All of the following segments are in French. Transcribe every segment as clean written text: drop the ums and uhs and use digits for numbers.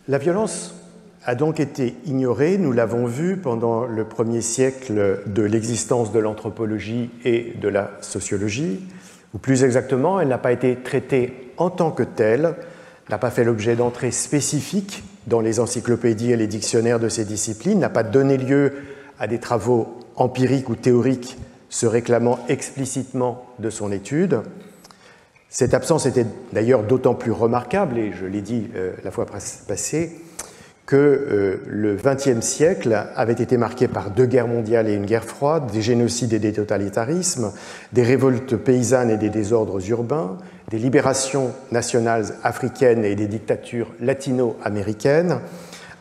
La violence a donc été ignorée, nous l'avons vu pendant le premier siècle de l'existence de l'anthropologie et de la sociologie, ou plus exactement, elle n'a pas été traitée en tant que telle, n'a pas fait l'objet d'entrées spécifiques dans les encyclopédies et les dictionnaires de ces disciplines, n'a pas donné lieu à des travaux empiriques ou théoriques se réclamant explicitement de son étude. Cette absence était d'ailleurs d'autant plus remarquable, et je l'ai dit la fois passée, que le XXe siècle avait été marqué par 2 guerres mondiales et une guerre froide, des génocides et des totalitarismes, des révoltes paysannes et des désordres urbains, des libérations nationales africaines et des dictatures latino-américaines,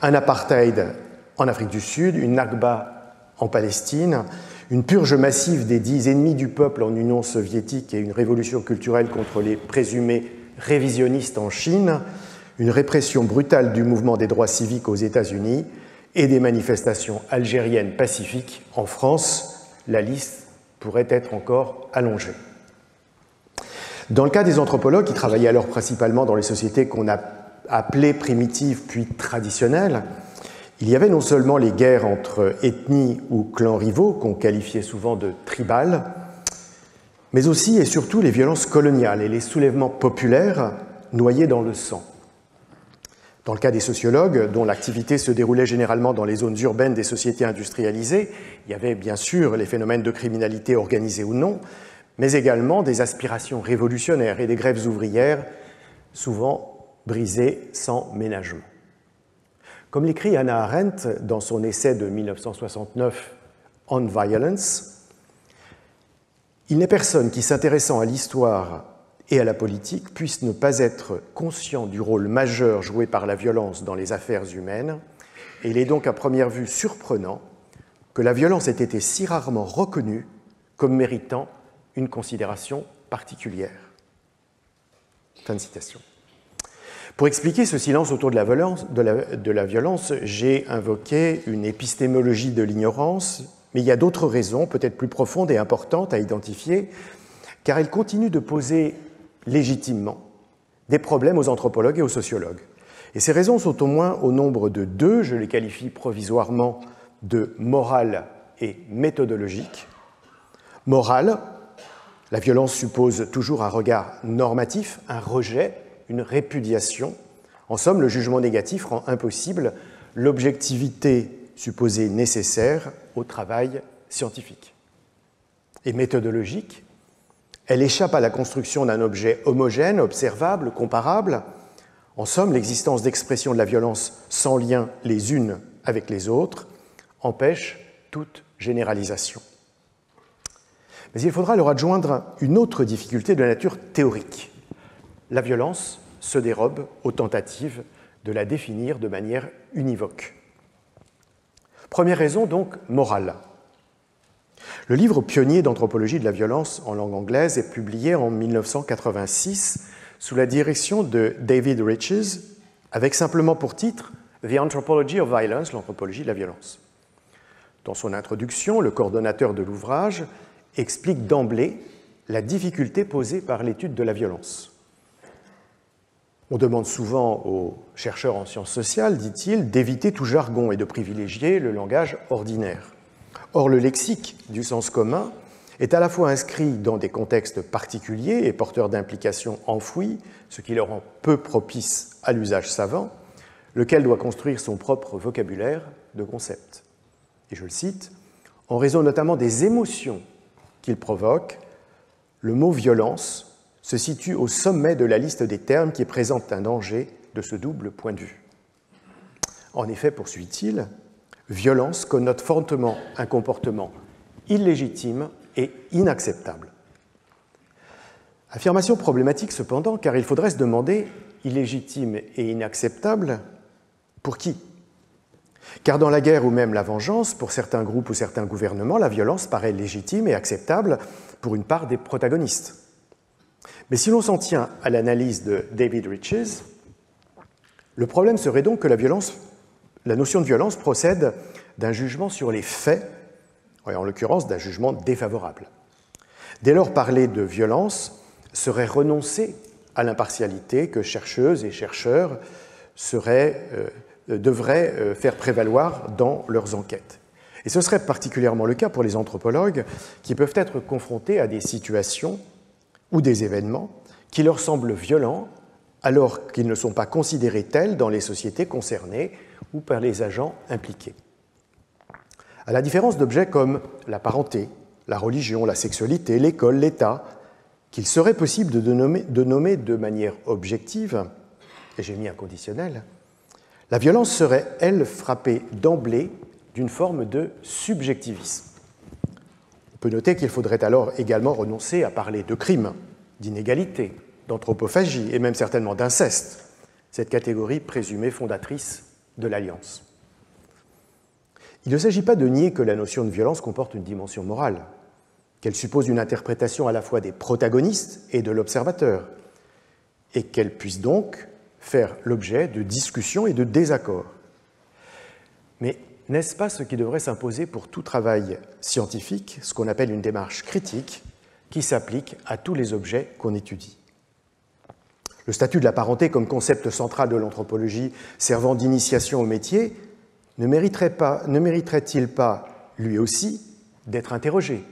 un apartheid en Afrique du Sud, une Nakba en Palestine, une purge massive des 10 ennemis du peuple en Union soviétique et une révolution culturelle contre les présumés révisionnistes en Chine, une répression brutale du mouvement des droits civiques aux États-Unis et des manifestations algériennes pacifiques en France. La liste pourrait être encore allongée. Dans le cas des anthropologues qui travaillaient alors principalement dans les sociétés qu'on a appelées primitives puis traditionnelles, il y avait non seulement les guerres entre ethnies ou clans rivaux, qu'on qualifiait souvent de tribales, mais aussi et surtout les violences coloniales et les soulèvements populaires noyés dans le sang. Dans le cas des sociologues, dont l'activité se déroulait généralement dans les zones urbaines des sociétés industrialisées, il y avait bien sûr les phénomènes de criminalité organisée ou non, mais également des aspirations révolutionnaires et des grèves ouvrières, souvent brisées sans ménagement. Comme l'écrit Hannah Arendt dans son essai de 1969 « On Violence », il n'est personne qui, s'intéressant à l'histoire et à la politique, puisse ne pas être conscient du rôle majeur joué par la violence dans les affaires humaines, et il est donc à première vue surprenant que la violence ait été si rarement reconnue comme méritant une considération particulière. Fin de citation. Pour expliquer ce silence autour de la violence, j'ai invoqué une épistémologie de l'ignorance, mais il y a d'autres raisons, peut-être plus profondes et importantes à identifier, car elle continue de poser légitimement des problèmes aux anthropologues et aux sociologues. Et ces raisons sont au moins au nombre de 2, je les qualifie provisoirement de morales et méthodologiques. Morale, la violence suppose toujours un regard normatif, un rejet, une répudiation. En somme, le jugement négatif rend impossible l'objectivité supposée nécessaire au travail scientifique. Et méthodologique, elle échappe à la construction d'un objet homogène, observable, comparable. En somme, l'existence d'expressions de la violence sans lien les unes avec les autres empêche toute généralisation. Mais il faudra leur adjoindre une autre difficulté de nature théorique. La violence se dérobe aux tentatives de la définir de manière univoque. Première raison donc morale. Le livre pionnier d'anthropologie de la violence en langue anglaise est publié en 1986 sous la direction de David Riches, avec simplement pour titre « The Anthropology of Violence », l'anthropologie de la violence. Dans son introduction, le coordonnateur de l'ouvrage explique d'emblée la difficulté posée par l'étude de la violence. On demande souvent aux chercheurs en sciences sociales, dit-il, d'éviter tout jargon et de privilégier le langage ordinaire. Or, le lexique du sens commun est à la fois inscrit dans des contextes particuliers et porteur d'implications enfouies, ce qui le rend peu propice à l'usage savant, lequel doit construire son propre vocabulaire de concepts. Et je le cite, « En raison notamment des émotions qu'il provoque, le mot « violence » se situe au sommet de la liste des termes qui présentent un danger de ce double point de vue. En effet, poursuit-il, violence connote fortement un comportement illégitime et inacceptable. Affirmation problématique cependant, car il faudrait se demander, illégitime et inacceptable, pour qui ? Car dans la guerre ou même la vengeance, pour certains groupes ou certains gouvernements, la violence paraît légitime et acceptable pour une part des protagonistes. Mais si l'on s'en tient à l'analyse de David Riches, le problème serait donc que la notion de violence procède d'un jugement sur les faits, et en l'occurrence d'un jugement défavorable. Dès lors, parler de violence serait renoncer à l'impartialité que chercheuses et chercheurs devraient faire prévaloir dans leurs enquêtes. Et ce serait particulièrement le cas pour les anthropologues qui peuvent être confrontés à des situations ou des événements qui leur semblent violents alors qu'ils ne sont pas considérés tels dans les sociétés concernées ou par les agents impliqués. À la différence d'objets comme la parenté, la religion, la sexualité, l'école, l'État, qu'il serait possible de nommer de manière objective, et j'ai mis un conditionnel, la violence serait, elle, frappée d'emblée d'une forme de subjectivisme. On peut noter qu'il faudrait alors également renoncer à parler de crime, d'inégalité, d'anthropophagie et même certainement d'inceste, cette catégorie présumée fondatrice de l'Alliance. Il ne s'agit pas de nier que la notion de violence comporte une dimension morale, qu'elle suppose une interprétation à la fois des protagonistes et de l'observateur, et qu'elle puisse donc faire l'objet de discussions et de désaccords. Mais n'est-ce pas ce qui devrait s'imposer pour tout travail scientifique, ce qu'on appelle une démarche critique, qui s'applique à tous les objets qu'on étudie? Le statut de la parenté comme concept central de l'anthropologie servant d'initiation au métier ne mériterait-il pas, lui aussi, d'être interrogé,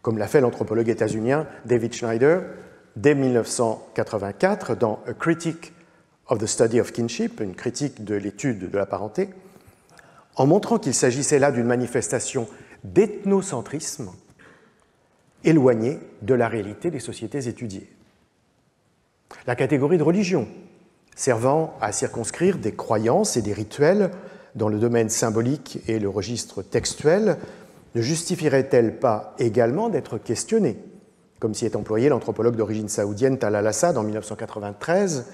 comme l'a fait l'anthropologue états-unien David Schneider dès 1984 dans A Critique of the Study of Kinship, une critique de l'étude de la parenté, en montrant qu'il s'agissait là d'une manifestation d'ethnocentrisme éloignée de la réalité des sociétés étudiées. La catégorie de religion, servant à circonscrire des croyances et des rituels dans le domaine symbolique et le registre textuel, ne justifierait-elle pas également d'être questionnée, comme s'y est employé l'anthropologue d'origine saoudienne Talal Assad en 1993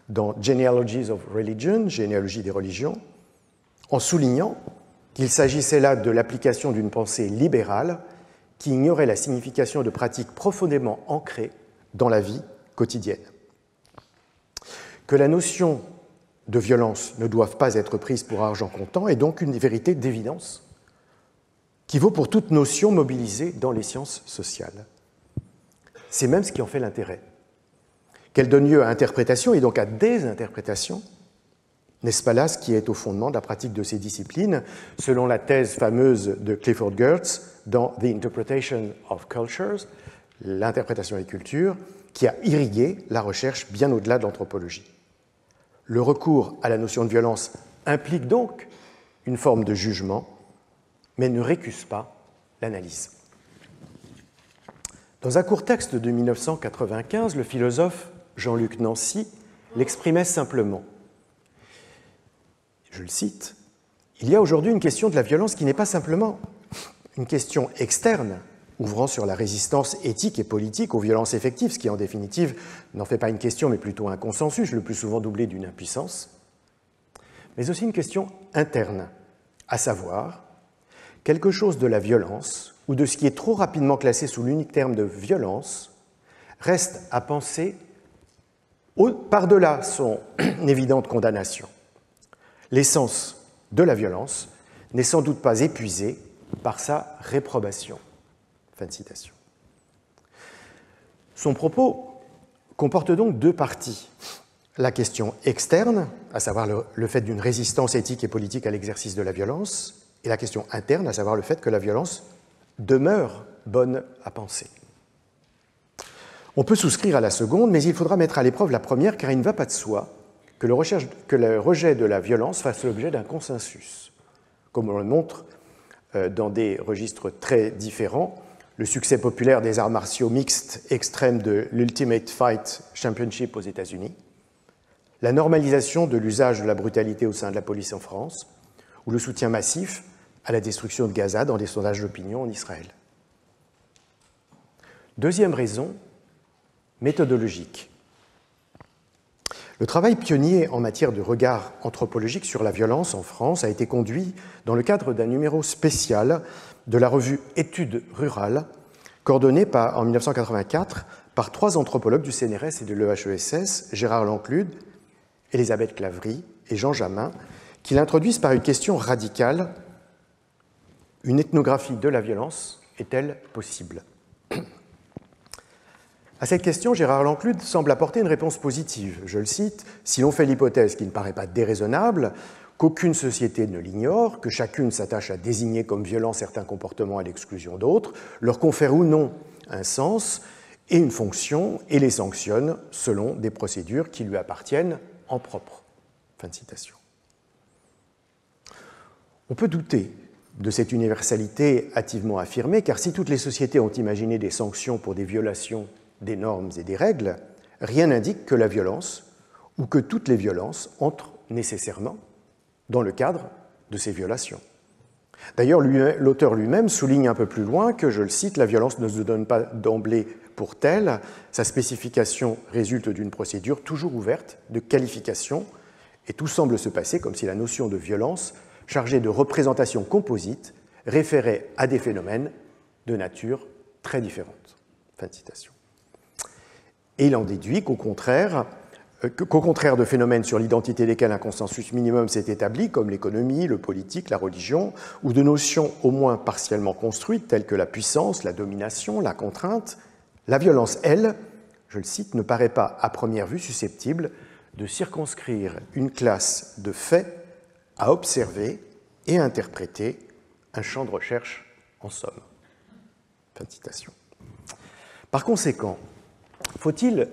dans Genealogies of Religion, généalogie des religions, en soulignant qu'il s'agissait là de l'application d'une pensée libérale qui ignorait la signification de pratiques profondément ancrées dans la vie quotidienne. Que la notion de violence ne doive pas être prise pour argent comptant est donc une vérité d'évidence qui vaut pour toute notion mobilisée dans les sciences sociales. C'est même ce qui en fait l'intérêt. Qu'elle donne lieu à interprétation et donc à désinterprétation, n'est-ce pas là ce qui est au fondement de la pratique de ces disciplines, selon la thèse fameuse de Clifford Geertz dans The Interpretation of Cultures, l'interprétation des cultures, qui a irrigué la recherche bien au-delà de l'anthropologie. Le recours à la notion de violence implique donc une forme de jugement, mais ne récuse pas l'analyse. Dans un court texte de 1995, le philosophe Jean-Luc Nancy l'exprimait simplement. Je le cite, « Il y a aujourd'hui une question de la violence qui n'est pas simplement une question externe, ouvrant sur la résistance éthique et politique aux violences effectives, ce qui en définitive n'en fait pas une question mais plutôt un consensus, le plus souvent doublé d'une impuissance, mais aussi une question interne, à savoir quelque chose de la violence ou de ce qui est trop rapidement classé sous l'unique terme de violence reste à penser par-delà son évidente condamnation. L'essence de la violence n'est sans doute pas épuisée par sa réprobation. » Fin de citation. Son propos comporte donc deux parties. La question externe, à savoir le fait d'une résistance éthique et politique à l'exercice de la violence, et la question interne, à savoir le fait que la violence demeure bonne à penser. On peut souscrire à la seconde, mais il faudra mettre à l'épreuve la première, car il ne va pas de soi que le rejet de la violence fasse l'objet d'un consensus. Comme on le montre dans des registres très différents, le succès populaire des arts martiaux mixtes extrêmes de l'Ultimate Fight Championship aux États-Unis, la normalisation de l'usage de la brutalité au sein de la police en France, ou le soutien massif à la destruction de Gaza dans des sondages d'opinion en Israël. Deuxième raison, méthodologique. Le travail pionnier en matière de regard anthropologique sur la violence en France a été conduit dans le cadre d'un numéro spécial de la revue Études rurales, coordonné en 1984 par trois anthropologues du CNRS et de l'EHESS, Gérard Lanclude, Elisabeth Claverie et Jean Jamin, qui l'introduisent par une question radicale: une ethnographie de la violence est-elle possible ? À cette question, Gérard Lanclude semble apporter une réponse positive. Je le cite, « Si l'on fait l'hypothèse qui ne paraît pas déraisonnable, qu'aucune société ne l'ignore, que chacune s'attache à désigner comme violents certains comportements à l'exclusion d'autres, leur confère ou non un sens et une fonction et les sanctionne selon des procédures qui lui appartiennent en propre. » Fin de citation. On peut douter de cette universalité hâtivement affirmée, car si toutes les sociétés ont imaginé des sanctions pour des violations des normes et des règles, rien n'indique que la violence ou que toutes les violences entrent nécessairement dans le cadre de ces violations. D'ailleurs, l'auteur lui-même souligne un peu plus loin que, je le cite, « la violence ne se donne pas d'emblée pour telle, sa spécification résulte d'une procédure toujours ouverte de qualification, et tout semble se passer comme si la notion de violence, chargée de représentation composite, référait à des phénomènes de nature très différente. » Fin de citation. Et il en déduit qu'au contraire de phénomènes sur l'identité desquels un consensus minimum s'est établi, comme l'économie, le politique, la religion, ou de notions au moins partiellement construites, telles que la puissance, la domination, la contrainte, la violence, elle, je le cite, ne paraît pas à première vue susceptible de circonscrire une classe de faits à observer et à interpréter, un champ de recherche en somme. Fin de citation. Par conséquent, faut-il,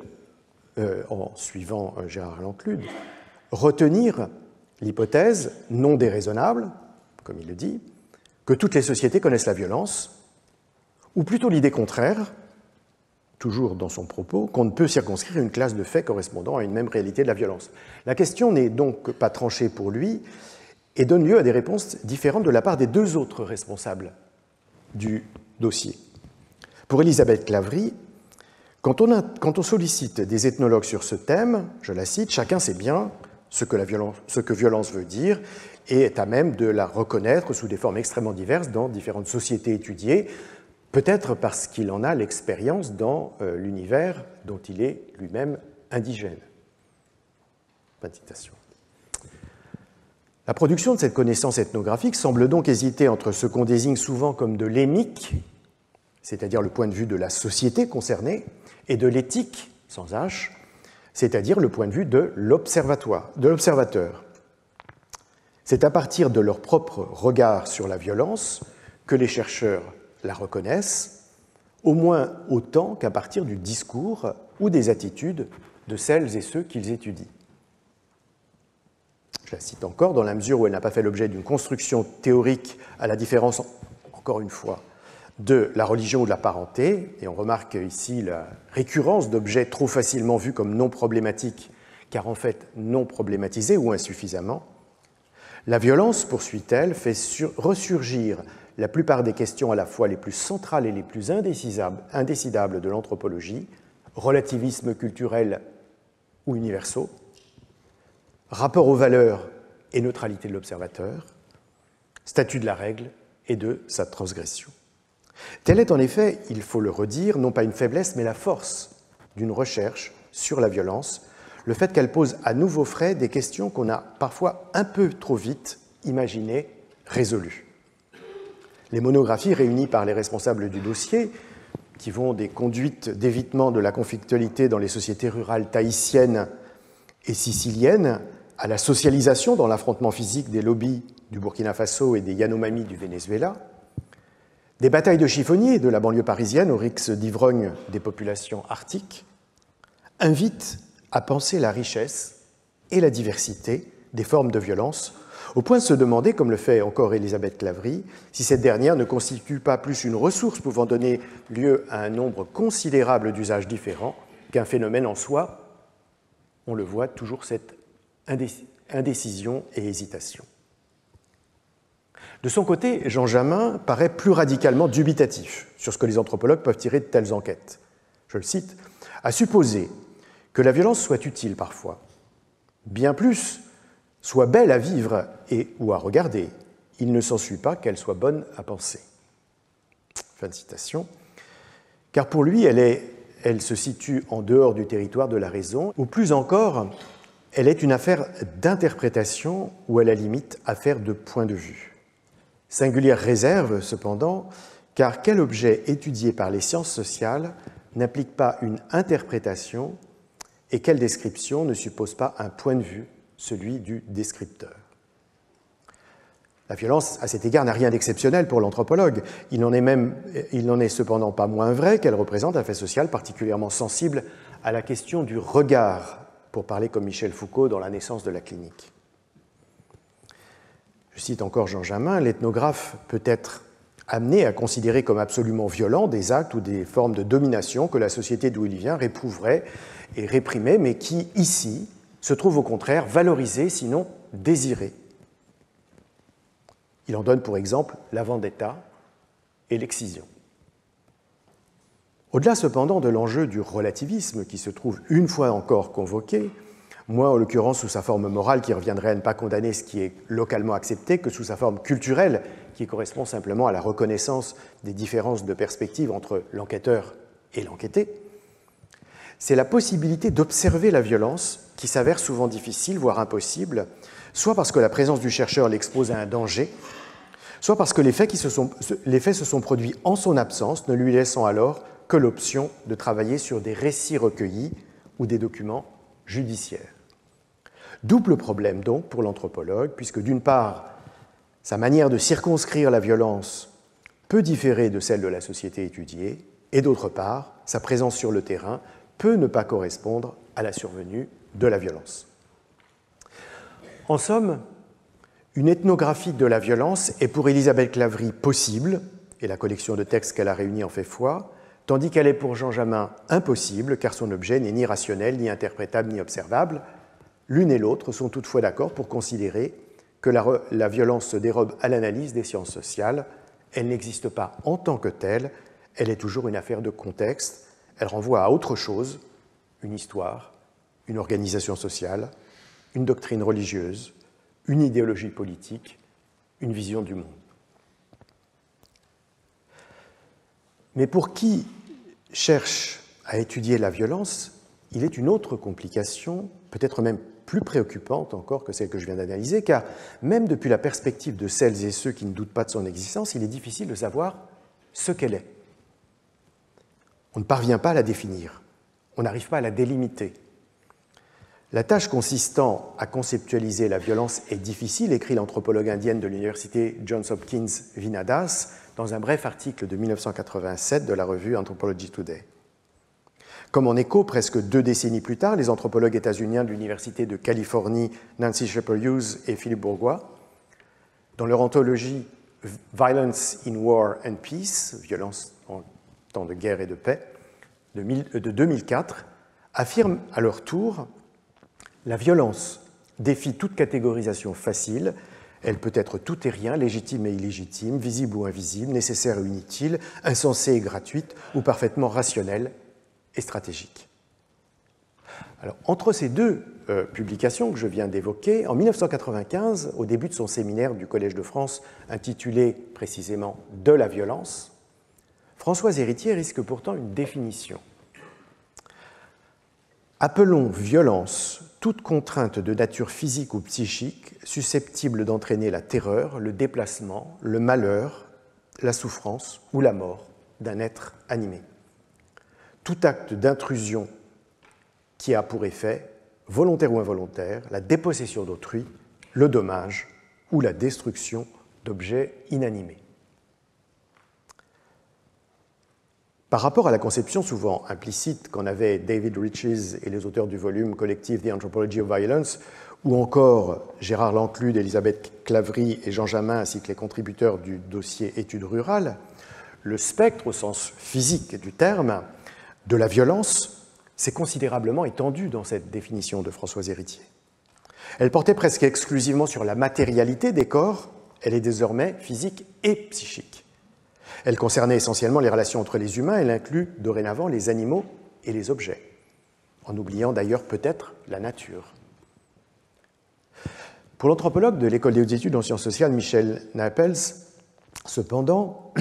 en suivant Gérard Lanclude, retenir l'hypothèse non déraisonnable, comme il le dit, que toutes les sociétés connaissent la violence, ou plutôt l'idée contraire, toujours dans son propos, qu'on ne peut circonscrire une classe de faits correspondant à une même réalité de la violence. La question n'est donc pas tranchée pour lui et donne lieu à des réponses différentes de la part des deux autres responsables du dossier. Pour Elisabeth Claverie, quand on sollicite des ethnologues sur ce thème, je la cite, chacun sait bien ce que violence veut dire et est à même de la reconnaître sous des formes extrêmement diverses dans différentes sociétés étudiées, peut-être parce qu'il en a l'expérience dans l'univers dont il est lui-même indigène. Fin de citation. La production de cette connaissance ethnographique semble donc hésiter entre ce qu'on désigne souvent comme de l'émique, c'est-à-dire le point de vue de la société concernée, et de l'éthique, sans H, c'est-à-dire le point de vue de l'observateur. C'est à partir de leur propre regard sur la violence que les chercheurs la reconnaissent, au moins autant qu'à partir du discours ou des attitudes de celles et ceux qu'ils étudient. Je la cite encore, dans la mesure où elle n'a pas fait l'objet d'une construction théorique à la différence, encore une fois, de la religion ou de la parenté, et on remarque ici la récurrence d'objets trop facilement vus comme non problématiques, car en fait non problématisés ou insuffisamment. La violence, poursuit-elle, fait ressurgir la plupart des questions à la fois les plus centrales et les plus indécidables de l'anthropologie, relativisme culturel ou universaux, rapport aux valeurs et neutralité de l'observateur, statut de la règle et de sa transgression. Telle est en effet, il faut le redire, non pas une faiblesse, mais la force d'une recherche sur la violence, le fait qu'elle pose à nouveau frais des questions qu'on a parfois un peu trop vite imaginées résolues. Les monographies réunies par les responsables du dossier, qui vont des conduites d'évitement de la conflictualité dans les sociétés rurales tahitiennes et siciliennes à la socialisation dans l'affrontement physique des lobbies du Burkina Faso et des Yanomami du Venezuela, des batailles de chiffonniers de la banlieue parisienne aux rixes d'ivrogne des populations arctiques, invitent à penser la richesse et la diversité des formes de violence, au point de se demander, comme le fait encore Elisabeth Claverie, si cette dernière ne constitue pas plus une ressource pouvant donner lieu à un nombre considérable d'usages différents qu'un phénomène en soi. On le voit, toujours cette indécision et hésitation. De son côté, Jean Jamin paraît plus radicalement dubitatif sur ce que les anthropologues peuvent tirer de telles enquêtes. Je le cite, « À supposer que la violence soit utile parfois, bien plus soit belle à vivre et ou à regarder, il ne s'ensuit pas qu'elle soit bonne à penser. » Fin de citation. Car pour lui, elle se situe en dehors du territoire de la raison, ou plus encore, elle est une affaire d'interprétation ou à la limite affaire de point de vue. Singulière réserve, cependant, car quel objet étudié par les sciences sociales n'implique pas une interprétation et quelle description ne suppose pas un point de vue, celui du descripteur. La violence, à cet égard, n'a rien d'exceptionnel pour l'anthropologue. Il n'en est cependant pas moins vrai qu'elle représente un fait social particulièrement sensible à la question du regard, pour parler comme Michel Foucault dans La naissance de la clinique. Je cite encore Jean Jamin, l'ethnographe peut être amené à considérer comme absolument violents des actes ou des formes de domination que la société d'où il vient réprouverait et réprimer, mais qui, ici, se trouvent au contraire valorisés, sinon désirés. Il en donne pour exemple la vendetta et l'excision. Au-delà cependant de l'enjeu du relativisme qui se trouve une fois encore convoqué, moins en l'occurrence sous sa forme morale qui reviendrait à ne pas condamner ce qui est localement accepté que sous sa forme culturelle qui correspond simplement à la reconnaissance des différences de perspective entre l'enquêteur et l'enquêté, c'est la possibilité d'observer la violence qui s'avère souvent difficile, voire impossible, soit parce que la présence du chercheur l'expose à un danger, soit parce que les faits se sont produits en son absence, ne lui laissant alors que l'option de travailler sur des récits recueillis ou des documents judiciaires. Double problème donc pour l'anthropologue, puisque d'une part, sa manière de circonscrire la violence peut différer de celle de la société étudiée, et d'autre part, sa présence sur le terrain peut ne pas correspondre à la survenue de la violence. En somme, une ethnographie de la violence est pour Élisabeth Claverie possible, et la collection de textes qu'elle a réunis en fait foi, tandis qu'elle est pour Jean Jamin impossible, car son objet n'est ni rationnel, ni interprétable, ni observable. L'une et l'autre sont toutefois d'accord pour considérer que la violence se dérobe à l'analyse des sciences sociales. Elle n'existe pas en tant que telle, elle est toujours une affaire de contexte, elle renvoie à autre chose, une histoire, une organisation sociale, une doctrine religieuse, une idéologie politique, une vision du monde. Mais pour qui cherche à étudier la violence, il est une autre complication, peut-être même plus préoccupante encore que celle que je viens d'analyser, car même depuis la perspective de celles et ceux qui ne doutent pas de son existence, il est difficile de savoir ce qu'elle est. On ne parvient pas à la définir, on n'arrive pas à la délimiter. La tâche consistant à conceptualiser la violence est difficile, écrit l'anthropologue indienne de l'université Johns Hopkins Vinadas dans un bref article de 1987 de la revue Anthropology Today. Comme en écho, presque 2 décennies plus tard, les anthropologues états-uniens de l'université de Californie, Nancy Shepherd-Hughes et Philippe Bourgois, dans leur anthologie Violence in War and Peace, violence en temps de guerre et de paix, de 2004, affirment à leur tour la violence défie toute catégorisation facile, elle peut être tout et rien, légitime et illégitime, visible ou invisible, nécessaire ou inutile, insensée et gratuite, ou parfaitement rationnelle et stratégique. Alors, entre ces deux publications que je viens d'évoquer, en 1995, au début de son séminaire du Collège de France intitulé précisément « De la violence », Françoise Héritier risque pourtant une définition. Appelons violence toute contrainte de nature physique ou psychique susceptible d'entraîner la terreur, le déplacement, le malheur, la souffrance ou la mort d'un être animé. Tout acte d'intrusion qui a pour effet, volontaire ou involontaire, la dépossession d'autrui, le dommage ou la destruction d'objets inanimés. Par rapport à la conception souvent implicite qu'en avaient David Riches et les auteurs du volume collectif The Anthropology of Violence, ou encore Gérard Lanclude, Élisabeth Claverie et Jean Jamin, ainsi que les contributeurs du dossier Études rurales, le spectre, au sens physique du terme, de la violence s'est considérablement étendu dans cette définition de Françoise Héritier. Elle portait presque exclusivement sur la matérialité des corps, elle est désormais physique et psychique. Elle concernait essentiellement les relations entre les humains, elle inclut dorénavant les animaux et les objets, en oubliant d'ailleurs peut-être la nature. Pour l'anthropologue de l'École des hautes études en sciences sociales, Michel Napels, cependant,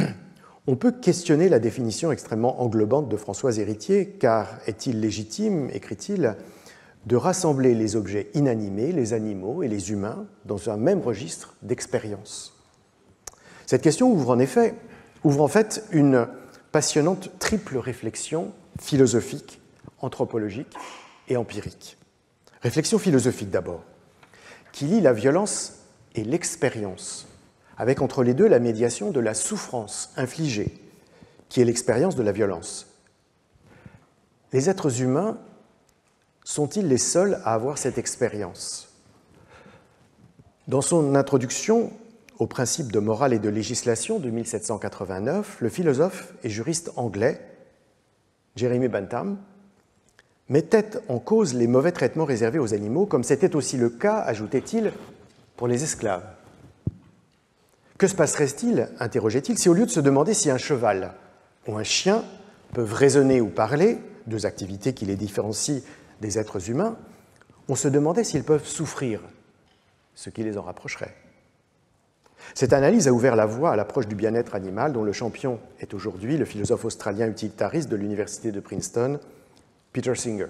on peut questionner la définition extrêmement englobante de Françoise Héritier, car est-il légitime, écrit-il, de rassembler les objets inanimés, les animaux et les humains dans un même registre d'expérience? Cette question ouvre en fait une passionnante triple réflexion philosophique, anthropologique et empirique. Réflexion philosophique d'abord, qui lie la violence et l'expérience, avec entre les deux la médiation de la souffrance infligée, qui est l'expérience de la violence. Les êtres humains sont-ils les seuls à avoir cette expérience? Dans son introduction au principe de morale et de législation de 1789, le philosophe et juriste anglais Jeremy Bentham mettait en cause les mauvais traitements réservés aux animaux, comme c'était aussi le cas, ajoutait-il, pour les esclaves. Que se passerait-il, interrogeait-il, si au lieu de se demander si un cheval ou un chien peuvent raisonner ou parler, deux activités qui les différencient des êtres humains, on se demandait s'ils peuvent souffrir, ce qui les en rapprocherait. Cette analyse a ouvert la voie à l'approche du bien-être animal dont le champion est aujourd'hui le philosophe australien utilitariste de l'université de Princeton, Peter Singer.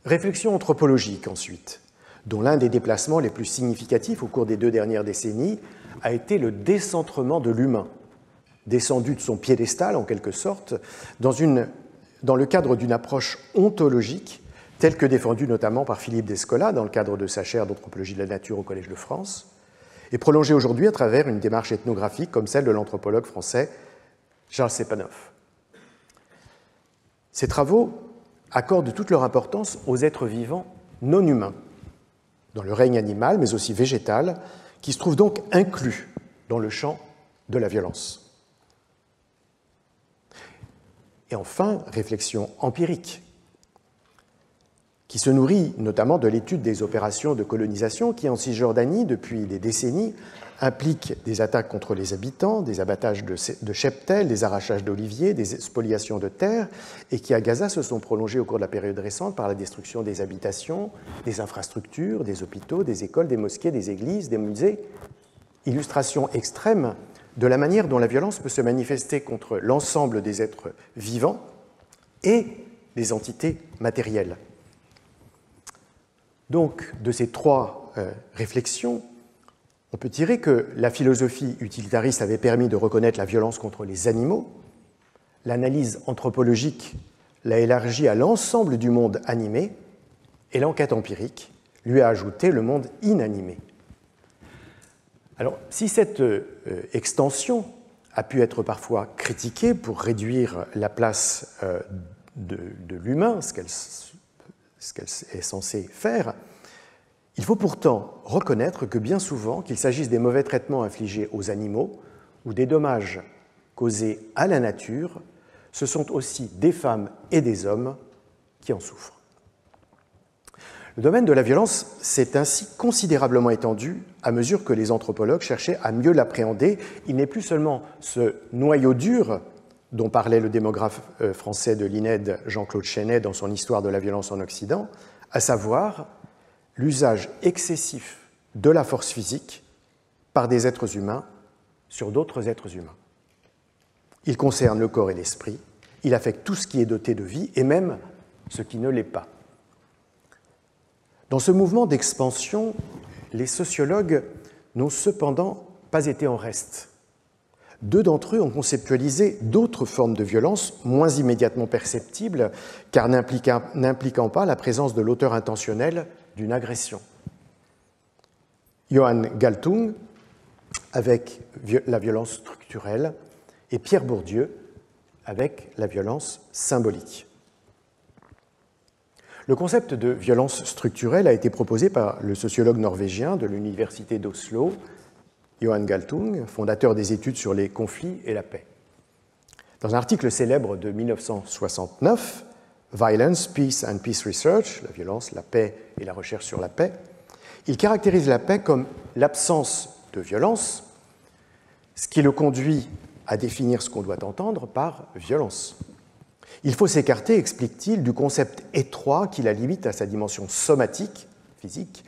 Réflexion anthropologique ensuite, dont l'un des déplacements les plus significatifs au cours des 2 dernières décennies a été le décentrement de l'humain, descendu de son piédestal en quelque sorte, dans le cadre d'une approche ontologique telle que défendue notamment par Philippe Descola dans le cadre de sa chaire d'anthropologie de la nature au Collège de France, et prolongée aujourd'hui à travers une démarche ethnographique comme celle de l'anthropologue français Charles Sepanoff. Ces travaux accordent toute leur importance aux êtres vivants non humains, dans le règne animal mais aussi végétal, qui se trouvent donc inclus dans le champ de la violence. Et enfin, réflexion empirique, qui se nourrit notamment de l'étude des opérations de colonisation qui, en Cisjordanie, depuis des décennies, impliquent des attaques contre les habitants, des abattages de cheptels, des arrachages d'oliviers, des spoliations de terres, et qui, à Gaza, se sont prolongées au cours de la période récente par la destruction des habitations, des infrastructures, des hôpitaux, des écoles, des mosquées, des églises, des musées. Illustration extrême de la manière dont la violence peut se manifester contre l'ensemble des êtres vivants et des entités matérielles. Donc, de ces 3 réflexions, on peut tirer que la philosophie utilitariste avait permis de reconnaître la violence contre les animaux, l'analyse anthropologique l'a élargie à l'ensemble du monde animé, et l'enquête empirique lui a ajouté le monde inanimé. Alors, si cette extension a pu être parfois critiquée pour réduire la place de l'humain, ce qu'elle est censée faire, il faut pourtant reconnaître que bien souvent, qu'il s'agisse des mauvais traitements infligés aux animaux ou des dommages causés à la nature, ce sont aussi des femmes et des hommes qui en souffrent. Le domaine de la violence s'est ainsi considérablement étendu à mesure que les anthropologues cherchaient à mieux l'appréhender. Il n'est plus seulement ce noyau dur dont parlait le démographe français de l'INED Jean-Claude Chenet dans son Histoire de la violence en Occident, à savoir l'usage excessif de la force physique par des êtres humains sur d'autres êtres humains. Il concerne le corps et l'esprit, il affecte tout ce qui est doté de vie et même ce qui ne l'est pas. Dans ce mouvement d'expansion, les sociologues n'ont cependant pas été en reste. 2 d'entre eux ont conceptualisé d'autres formes de violence moins immédiatement perceptibles, car n'impliquant pas la présence de l'auteur intentionnel d'une agression. Johann Galtung, avec la violence structurelle, et Pierre Bourdieu, avec la violence symbolique. Le concept de violence structurelle a été proposé par le sociologue norvégien de l'université d'Oslo, Johann Galtung, fondateur des études sur les conflits et la paix. Dans un article célèbre de 1969, Violence, Peace and Peace Research, la violence, la paix et la recherche sur la paix, il caractérise la paix comme l'absence de violence, ce qui le conduit à définir ce qu'on doit entendre par violence. Il faut s'écarter, explique-t-il, du concept étroit qui la limite à sa dimension somatique, physique,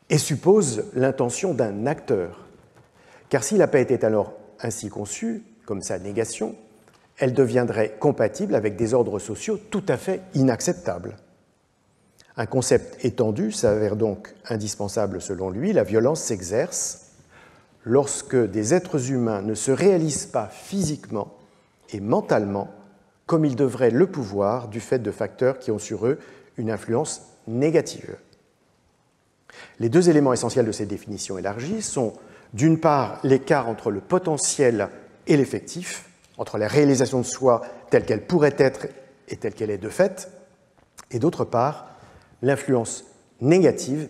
et suppose l'intention d'un acteur. Car si la paix était alors ainsi conçue, comme sa négation, elle deviendrait compatible avec des ordres sociaux tout à fait inacceptables. Un concept étendu s'avère donc indispensable selon lui. La violence s'exerce lorsque des êtres humains ne se réalisent pas physiquement et mentalement comme ils devraient le pouvoir du fait de facteurs qui ont sur eux une influence négative. Les deux éléments essentiels de cette définition élargie sont, d'une part, l'écart entre le potentiel et l'effectif, entre la réalisation de soi telle qu'elle pourrait être et telle qu'elle est de fait, et d'autre part, l'influence négative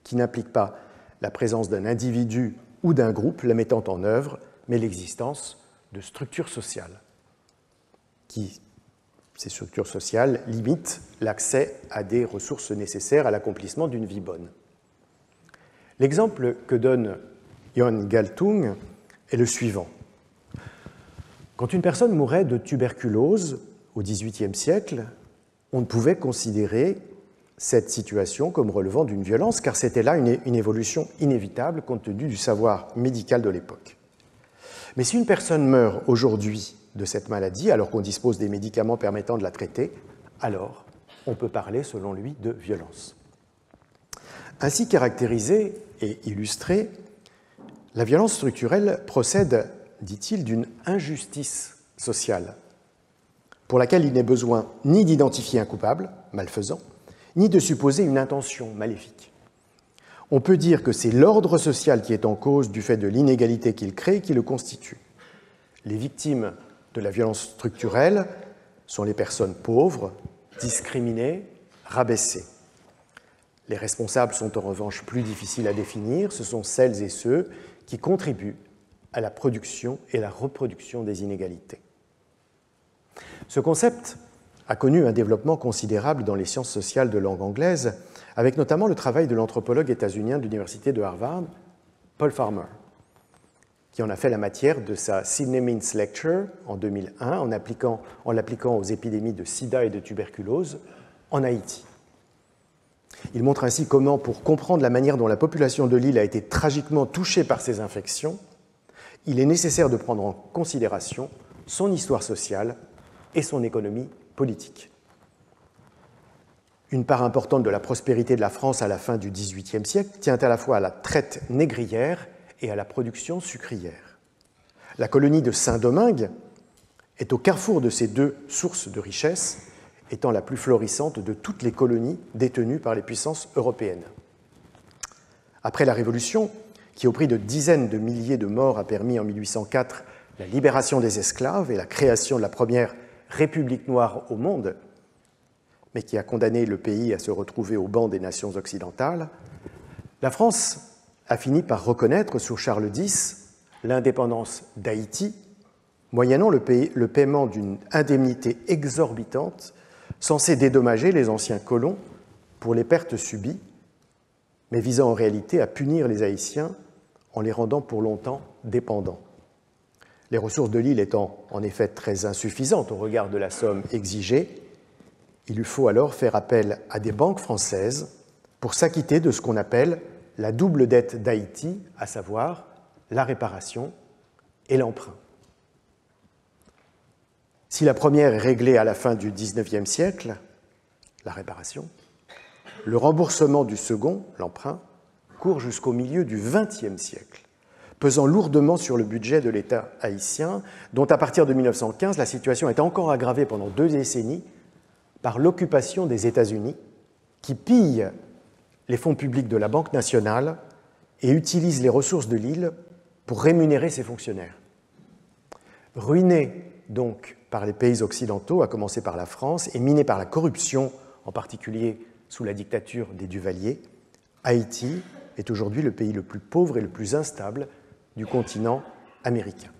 qui n'implique pas la présence d'un individu ou d'un groupe la mettant en œuvre, mais l'existence de structures sociales ces structures sociales limitent l'accès à des ressources nécessaires à l'accomplissement d'une vie bonne. L'exemple que donne Johan Galtung est le suivant. Quand une personne mourait de tuberculose au XVIIIe siècle, on ne pouvait considérer cette situation comme relevant d'une violence, car c'était là une évolution inévitable compte tenu du savoir médical de l'époque. Mais si une personne meurt aujourd'hui de cette maladie, alors qu'on dispose des médicaments permettant de la traiter, alors on peut parler, selon lui, de violence. Ainsi caractérisée et illustrée, la violence structurelle procède, dit-il, d'une injustice sociale, pour laquelle il n'est besoin ni d'identifier un coupable, malfaisant, ni de supposer une intention maléfique. On peut dire que c'est l'ordre social qui est en cause du fait de l'inégalité qu'il crée qui le constitue. Les victimes de la violence structurelle sont les personnes pauvres, discriminées, rabaissées. Les responsables sont en revanche plus difficiles à définir, ce sont celles et ceux qui contribuent à la production et la reproduction des inégalités. Ce concept a connu un développement considérable dans les sciences sociales de langue anglaise, avec notamment le travail de l'anthropologue états-unien de l'université de Harvard, Paul Farmer, qui en a fait la matière de sa Sidney Mintz Lecture en 2001 en l'appliquant aux épidémies de sida et de tuberculose en Haïti. Il montre ainsi comment, pour comprendre la manière dont la population de l'île a été tragiquement touchée par ces infections, il est nécessaire de prendre en considération son histoire sociale et son économie politique. Une part importante de la prospérité de la France à la fin du XVIIIe siècle tient à la fois à la traite négrière et à la production sucrière. La colonie de Saint-Domingue est au carrefour de ces deux sources de richesse, étant la plus florissante de toutes les colonies détenues par les puissances européennes. Après la Révolution, qui au prix de dizaines de milliers de morts a permis en 1804 la libération des esclaves et la création de la première République noire au monde, mais qui a condamné le pays à se retrouver au banc des nations occidentales, la France a fini par reconnaître sous Charles X l'indépendance d'Haïti, moyennant le paiement d'une indemnité exorbitante censée dédommager les anciens colons pour les pertes subies, mais visant en réalité à punir les Haïtiens en les rendant pour longtemps dépendants. Les ressources de l'île étant en effet très insuffisantes au regard de la somme exigée, il lui faut alors faire appel à des banques françaises pour s'acquitter de ce qu'on appelle la double dette d'Haïti, à savoir la réparation et l'emprunt. Si la première est réglée à la fin du XIXe siècle, la réparation, le remboursement du second, l'emprunt, court jusqu'au milieu du XXe siècle, pesant lourdement sur le budget de l'État haïtien, dont à partir de 1915, la situation est encore aggravée pendant 2 décennies par l'occupation des États-Unis, qui pillent les fonds publics de la Banque nationale et utilisent les ressources de l'île pour rémunérer ses fonctionnaires. Ruiné donc par les pays occidentaux, à commencer par la France, et miné par la corruption, en particulier sous la dictature des Duvalier, Haïti est aujourd'hui le pays le plus pauvre et le plus instable du continent américain.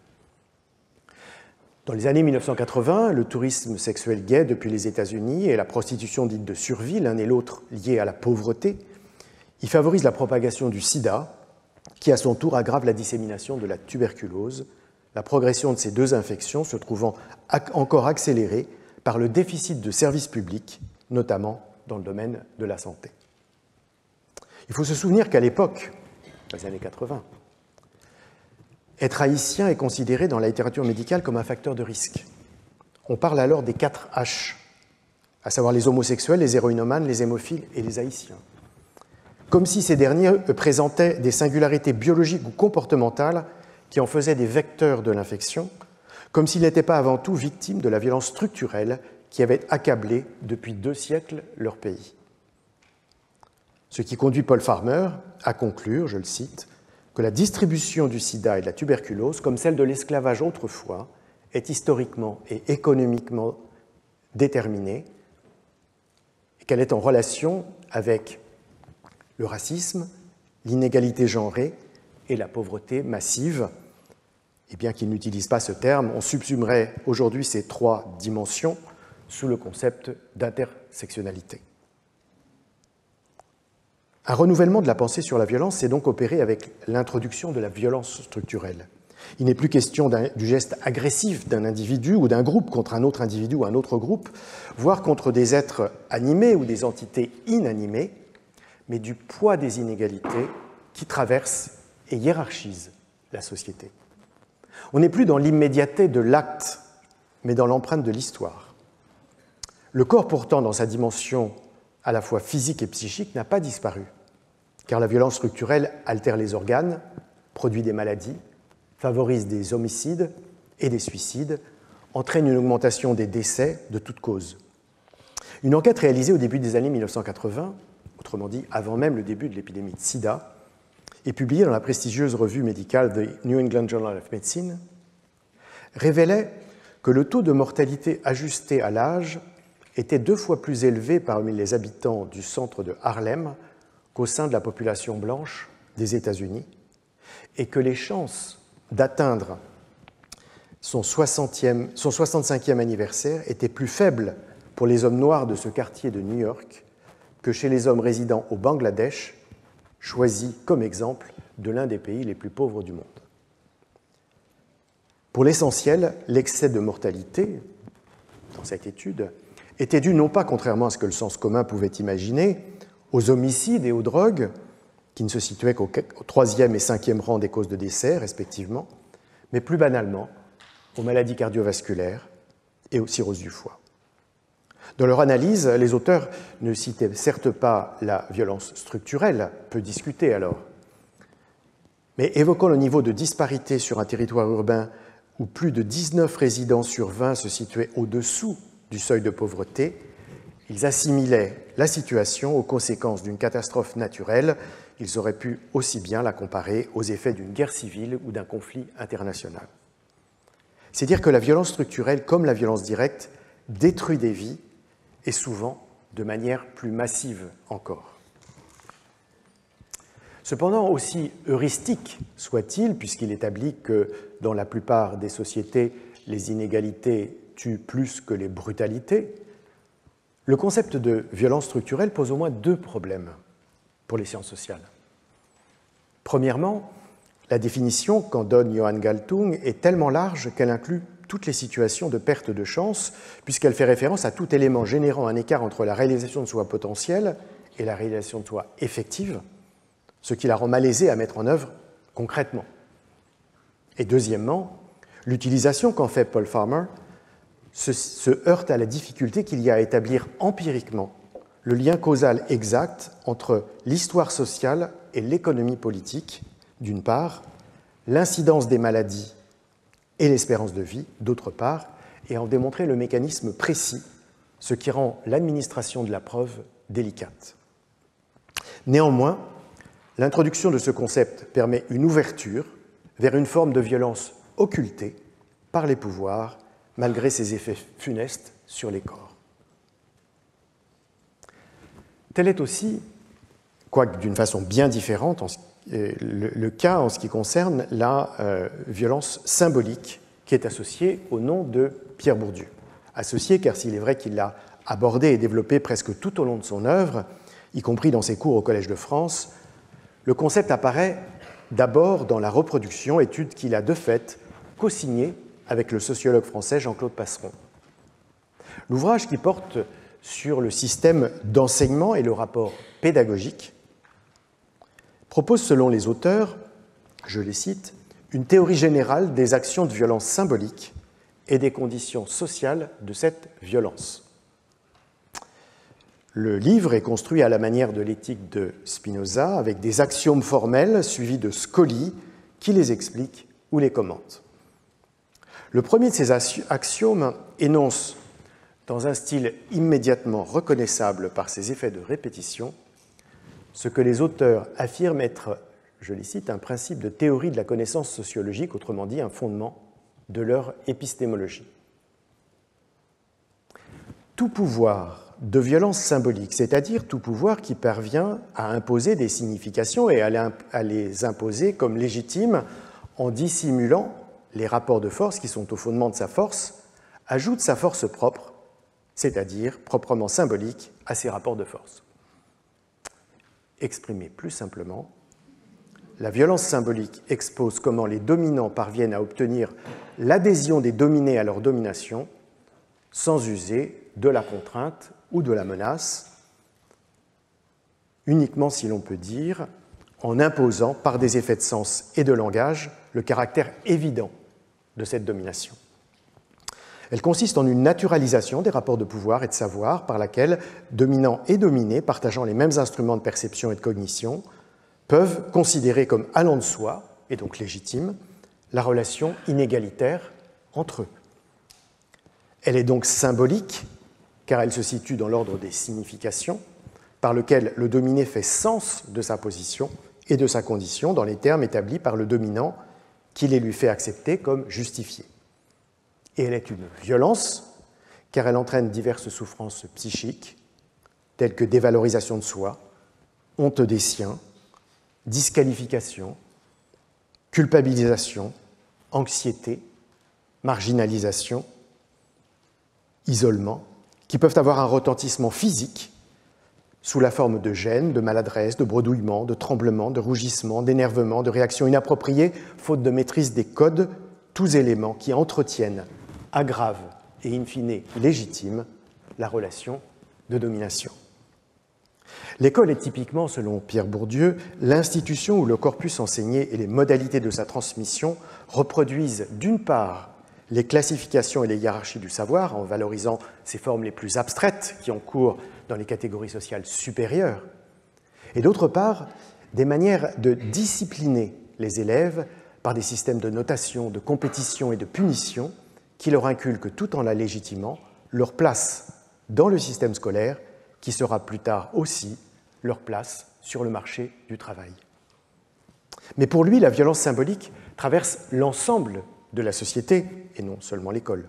Dans les années 1980, le tourisme sexuel gay depuis les États-Unis et la prostitution dite de survie, l'un et l'autre liés à la pauvreté, y favorisent la propagation du sida, qui à son tour aggrave la dissémination de la tuberculose, la progression de ces deux infections se trouvant encore accélérée par le déficit de services publics, notamment dans le domaine de la santé. Il faut se souvenir qu'à l'époque, dans les années 80, être haïtien est considéré dans la littérature médicale comme un facteur de risque. On parle alors des 4 H, à savoir les homosexuels, les héroïnomanes, les hémophiles et les haïtiens. Comme si ces derniers présentaient des singularités biologiques ou comportementales qui en faisaient des vecteurs de l'infection, comme s'ils n'étaient pas avant tout victimes de la violence structurelle qui avait accablé depuis 2 siècles leur pays. Ce qui conduit Paul Farmer à conclure, je le cite, que la distribution du sida et de la tuberculose, comme celle de l'esclavage autrefois, est historiquement et économiquement déterminée et qu'elle est en relation avec le racisme, l'inégalité genrée et la pauvreté massive. Et bien qu'il n'utilise pas ce terme, on subsumerait aujourd'hui ces 3 dimensions sous le concept d'intersectionnalité. Un renouvellement de la pensée sur la violence s'est donc opéré avec l'introduction de la violence structurelle. Il n'est plus question du geste agressif d'un individu ou d'un groupe contre un autre individu ou un autre groupe, voire contre des êtres animés ou des entités inanimées, mais du poids des inégalités qui traversent et hiérarchisent la société. On n'est plus dans l'immédiateté de l'acte, mais dans l'empreinte de l'histoire. Le corps, pourtant, dans sa dimension à la fois physique et psychique, n'a pas disparu, car la violence structurelle altère les organes, produit des maladies, favorise des homicides et des suicides, entraîne une augmentation des décès de toutes causes. Une enquête réalisée au début des années 1980, autrement dit avant même le début de l'épidémie de sida, et publiée dans la prestigieuse revue médicale The New England Journal of Medicine, révélait que le taux de mortalité ajusté à l'âge était 2 fois plus élevé parmi les habitants du centre de Harlem qu'au sein de la population blanche des États-Unis, et que les chances d'atteindre son 65e anniversaire étaient plus faibles pour les hommes noirs de ce quartier de New York que chez les hommes résidant au Bangladesh, choisi comme exemple de l'un des pays les plus pauvres du monde. Pour l'essentiel, l'excès de mortalité, dans cette étude, était dû non pas, contrairement à ce que le sens commun pouvait imaginer, aux homicides et aux drogues, qui ne se situaient qu'au 3e et 5e rang des causes de décès, respectivement, mais plus banalement aux maladies cardiovasculaires et aux cirrhoses du foie. Dans leur analyse, les auteurs ne citaient certes pas la violence structurelle, peu discutée alors, mais évoquant le niveau de disparité sur un territoire urbain où plus de 19 résidents sur 20 se situaient au-dessous du seuil de pauvreté, ils assimilaient la situation aux conséquences d'une catastrophe naturelle. Ils auraient pu aussi bien la comparer aux effets d'une guerre civile ou d'un conflit international. C'est dire que la violence structurelle, comme la violence directe, détruit des vies et souvent de manière plus massive encore. Cependant, aussi heuristique soit-il, puisqu'il établit que dans la plupart des sociétés, les inégalités tuent plus que les brutalités, le concept de violence structurelle pose au moins 2 problèmes pour les sciences sociales. Premièrement, la définition qu'en donne Johann Galtung est tellement large qu'elle inclut toutes les situations de perte de chance, puisqu'elle fait référence à tout élément générant un écart entre la réalisation de soi potentielle et la réalisation de soi effective, ce qui la rend malaisée à mettre en œuvre concrètement. Et deuxièmement, l'utilisation qu'en fait Paul Farmer se heurte à la difficulté qu'il y a à établir empiriquement le lien causal exact entre l'histoire sociale et l'économie politique, d'une part, l'incidence des maladies et l'espérance de vie, d'autre part, et en démontrer le mécanisme précis, ce qui rend l'administration de la preuve délicate. Néanmoins, l'introduction de ce concept permet une ouverture vers une forme de violence occultée par les pouvoirs, malgré ses effets funestes sur les corps. Tel est aussi, quoique d'une façon bien différente, le cas en ce qui concerne la violence symbolique qui est associée au nom de Pierre Bourdieu. Associée car s'il est vrai qu'il l'a abordée et développée presque tout au long de son œuvre, y compris dans ses cours au Collège de France, le concept apparaît d'abord dans la reproduction, étude qu'il a de fait co-signée avec le sociologue français Jean-Claude Passeron. L'ouvrage qui porte sur le système d'enseignement et le rapport pédagogique propose, selon les auteurs, je les cite, une théorie générale des actions de violence symbolique et des conditions sociales de cette violence. Le livre est construit à la manière de l'éthique de Spinoza, avec des axiomes formels suivis de scolies qui les expliquent ou les commentent. Le premier de ces axiomes énonce, dans un style immédiatement reconnaissable par ses effets de répétition, ce que les auteurs affirment être, je les cite, un principe de théorie de la connaissance sociologique, autrement dit un fondement de leur épistémologie. Tout pouvoir de violence symbolique, c'est-à-dire tout pouvoir qui parvient à imposer des significations et à les imposer comme légitimes en dissimulant les rapports de force qui sont au fondement de sa force, ajoute sa force propre, c'est-à-dire proprement symbolique, à ces rapports de force. Exprimé plus simplement, la violence symbolique expose comment les dominants parviennent à obtenir l'adhésion des dominés à leur domination sans user de la contrainte ou de la menace, uniquement, si l'on peut dire, en imposant par des effets de sens et de langage le caractère évident de cette domination. Elle consiste en une naturalisation des rapports de pouvoir et de savoir par laquelle dominants et dominés, partageant les mêmes instruments de perception et de cognition, peuvent considérer comme allant de soi, et donc légitime, la relation inégalitaire entre eux. Elle est donc symbolique, car elle se situe dans l'ordre des significations, par lequel le dominé fait sens de sa position et de sa condition dans les termes établis par le dominant qui les lui fait accepter comme justifiés. Et elle est une violence, car elle entraîne diverses souffrances psychiques, telles que dévalorisation de soi, honte des siens, disqualification, culpabilisation, anxiété, marginalisation, isolement, qui peuvent avoir un retentissement physique sous la forme de gêne, de maladresse, de bredouillement, de tremblement, de rougissement, d'énervement, de réactions inappropriées, faute de maîtrise des codes, tous éléments qui entretiennent, aggravent et in fine légitiment la relation de domination. L'école est typiquement, selon Pierre Bourdieu, l'institution où le corpus enseigné et les modalités de sa transmission reproduisent d'une part les classifications et les hiérarchies du savoir en valorisant ses formes les plus abstraites qui ont cours dans les catégories sociales supérieures, et d'autre part des manières de discipliner les élèves par des systèmes de notation, de compétition et de punition qui leur inculquent, tout en la légitimant, leur place dans le système scolaire qui sera plus tard aussi leur place sur le marché du travail. Mais pour lui, la violence symbolique traverse l'ensemble de la société et non seulement l'école.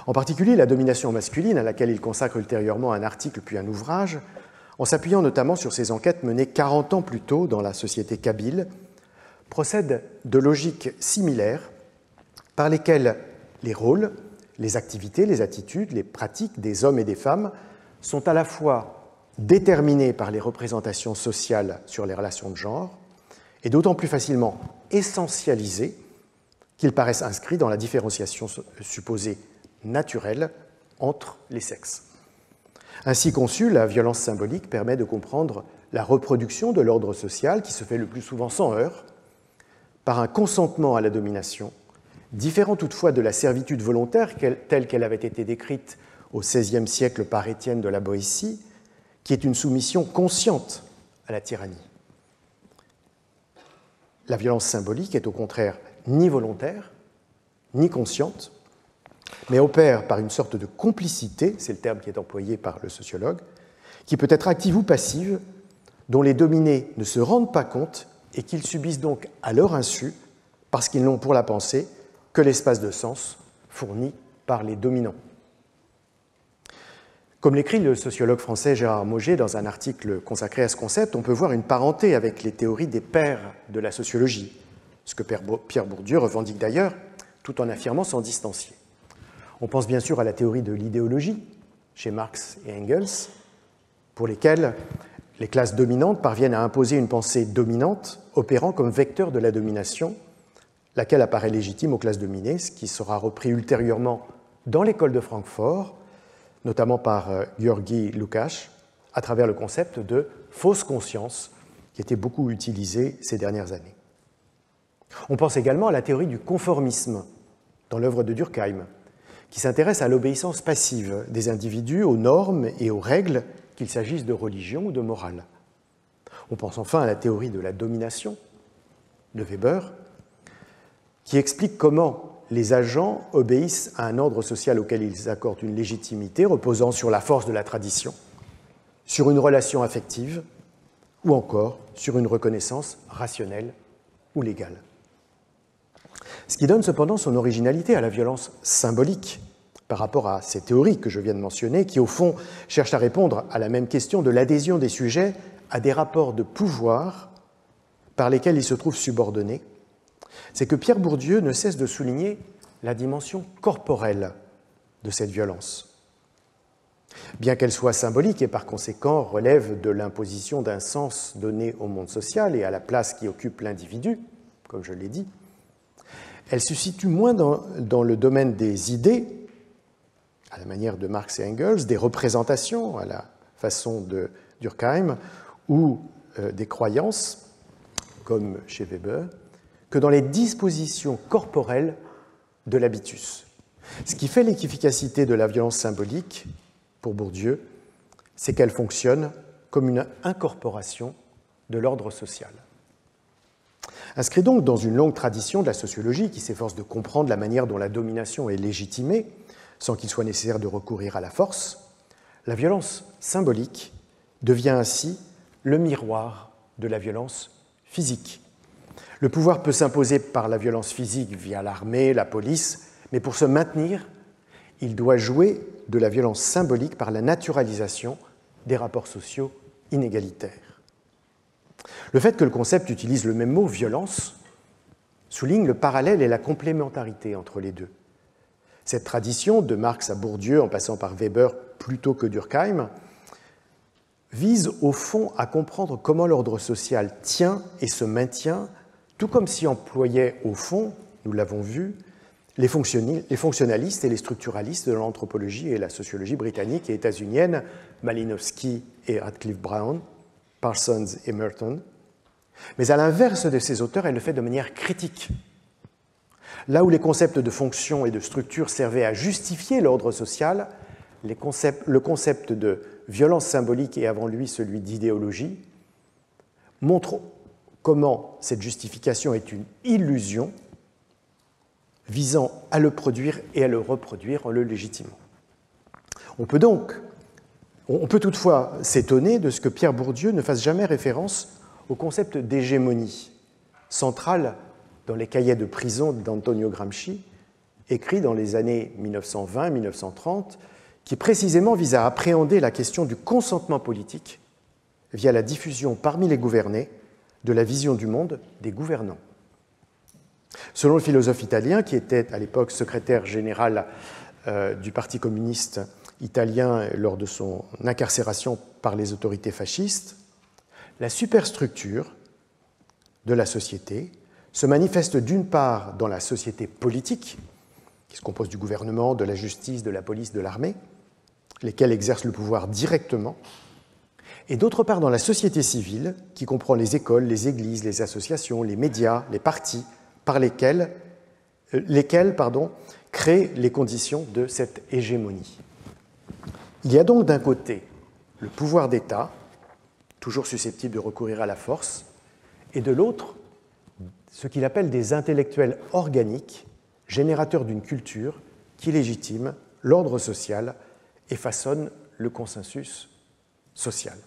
En particulier, la domination masculine, à laquelle il consacre ultérieurement un article puis un ouvrage, en s'appuyant notamment sur ses enquêtes menées 40 ans plus tôt dans la société kabyle, procède de logiques similaires par lesquelles les rôles, les activités, les attitudes, les pratiques des hommes et des femmes sont à la fois déterminés par les représentations sociales sur les relations de genre et d'autant plus facilement essentialisés qu'ils paraissent inscrits dans la différenciation supposée naturelle entre les sexes. Ainsi conçue, la violence symbolique permet de comprendre la reproduction de l'ordre social qui se fait le plus souvent sans heurts, par un consentement à la domination, différent toutefois de la servitude volontaire telle qu'elle avait été décrite au XVIe siècle par Étienne de la Boétie, qui est une soumission consciente à la tyrannie. La violence symbolique est au contraire ni volontaire, ni consciente, mais opère par une sorte de complicité, c'est le terme qui est employé par le sociologue, qui peut être active ou passive, dont les dominés ne se rendent pas compte et qu'ils subissent donc à leur insu, parce qu'ils n'ont pour la pensée que l'espace de sens fourni par les dominants. Comme l'écrit le sociologue français Gérard Mauger dans un article consacré à ce concept, on peut voir une parenté avec les théories des pères de la sociologie, ce que Pierre Bourdieu revendique d'ailleurs, tout en affirmant s'en distancier. On pense bien sûr à la théorie de l'idéologie, chez Marx et Engels, pour lesquels les classes dominantes parviennent à imposer une pensée dominante, opérant comme vecteur de la domination, laquelle apparaît légitime aux classes dominées, ce qui sera repris ultérieurement dans l'école de Francfort, notamment par György Lukács, à travers le concept de fausse conscience, qui était beaucoup utilisé ces dernières années. On pense également à la théorie du conformisme, dans l'œuvre de Durkheim, qui s'intéresse à l'obéissance passive des individus aux normes et aux règles, qu'il s'agisse de religion ou de morale. On pense enfin à la théorie de la domination de Weber, qui explique comment les agents obéissent à un ordre social auquel ils accordent une légitimité reposant sur la force de la tradition, sur une relation affective ou encore sur une reconnaissance rationnelle ou légale. Ce qui donne cependant son originalité à la violence symbolique par rapport à ces théories que je viens de mentionner, qui au fond cherchent à répondre à la même question de l'adhésion des sujets à des rapports de pouvoir par lesquels ils se trouvent subordonnés, c'est que Pierre Bourdieu ne cesse de souligner la dimension corporelle de cette violence. Bien qu'elle soit symbolique et par conséquent relève de l'imposition d'un sens donné au monde social et à la place qui occupe l'individu, comme je l'ai dit, elle se situe moins dans le domaine des idées, à la manière de Marx et Engels, des représentations à la façon de Durkheim, ou des croyances, comme chez Weber, que dans les dispositions corporelles de l'habitus. Ce qui fait l'efficacité de la violence symbolique, pour Bourdieu, c'est qu'elle fonctionne comme une incorporation de l'ordre social. Inscrit donc dans une longue tradition de la sociologie qui s'efforce de comprendre la manière dont la domination est légitimée, sans qu'il soit nécessaire de recourir à la force, la violence symbolique devient ainsi le miroir de la violence physique. Le pouvoir peut s'imposer par la violence physique via l'armée, la police, mais pour se maintenir, il doit jouer de la violence symbolique par la naturalisation des rapports sociaux inégalitaires. Le fait que le concept utilise le même mot, violence, souligne le parallèle et la complémentarité entre les deux. Cette tradition, de Marx à Bourdieu, en passant par Weber plutôt que Durkheim, vise au fond à comprendre comment l'ordre social tient et se maintient, tout comme s'y employaient au fond, nous l'avons vu, les fonctionnalistes et les structuralistes de l'anthropologie et la sociologie britannique et états-unienne, Malinowski et Radcliffe Brown, Parsons et Merton. Mais à l'inverse de ces auteurs, elle le fait de manière critique. Là où les concepts de fonction et de structure servaient à justifier l'ordre social, le concept de violence symbolique et avant lui celui d'idéologie montrent comment cette justification est une illusion visant à le produire et à le reproduire en le légitimant. On peut toutefois s'étonner de ce que Pierre Bourdieu ne fasse jamais référence au concept d'hégémonie, central dans les cahiers de prison d'Antonio Gramsci, écrit dans les années 1920-1930, qui précisément vise à appréhender la question du consentement politique via la diffusion parmi les gouvernés de la vision du monde des gouvernants. Selon le philosophe italien, qui était à l'époque secrétaire général du Parti communiste italien lors de son incarcération par les autorités fascistes, la superstructure de la société se manifeste d'une part dans la société politique, qui se compose du gouvernement, de la justice, de la police, de l'armée, lesquels exercent le pouvoir directement, et d'autre part dans la société civile, qui comprend les écoles, les églises, les associations, les médias, les partis, par lesquels créent les conditions de cette hégémonie. Il y a donc d'un côté le pouvoir d'État, toujours susceptible de recourir à la force, et de l'autre, ce qu'il appelle des intellectuels organiques, générateurs d'une culture qui légitime l'ordre social et façonne le consensus social.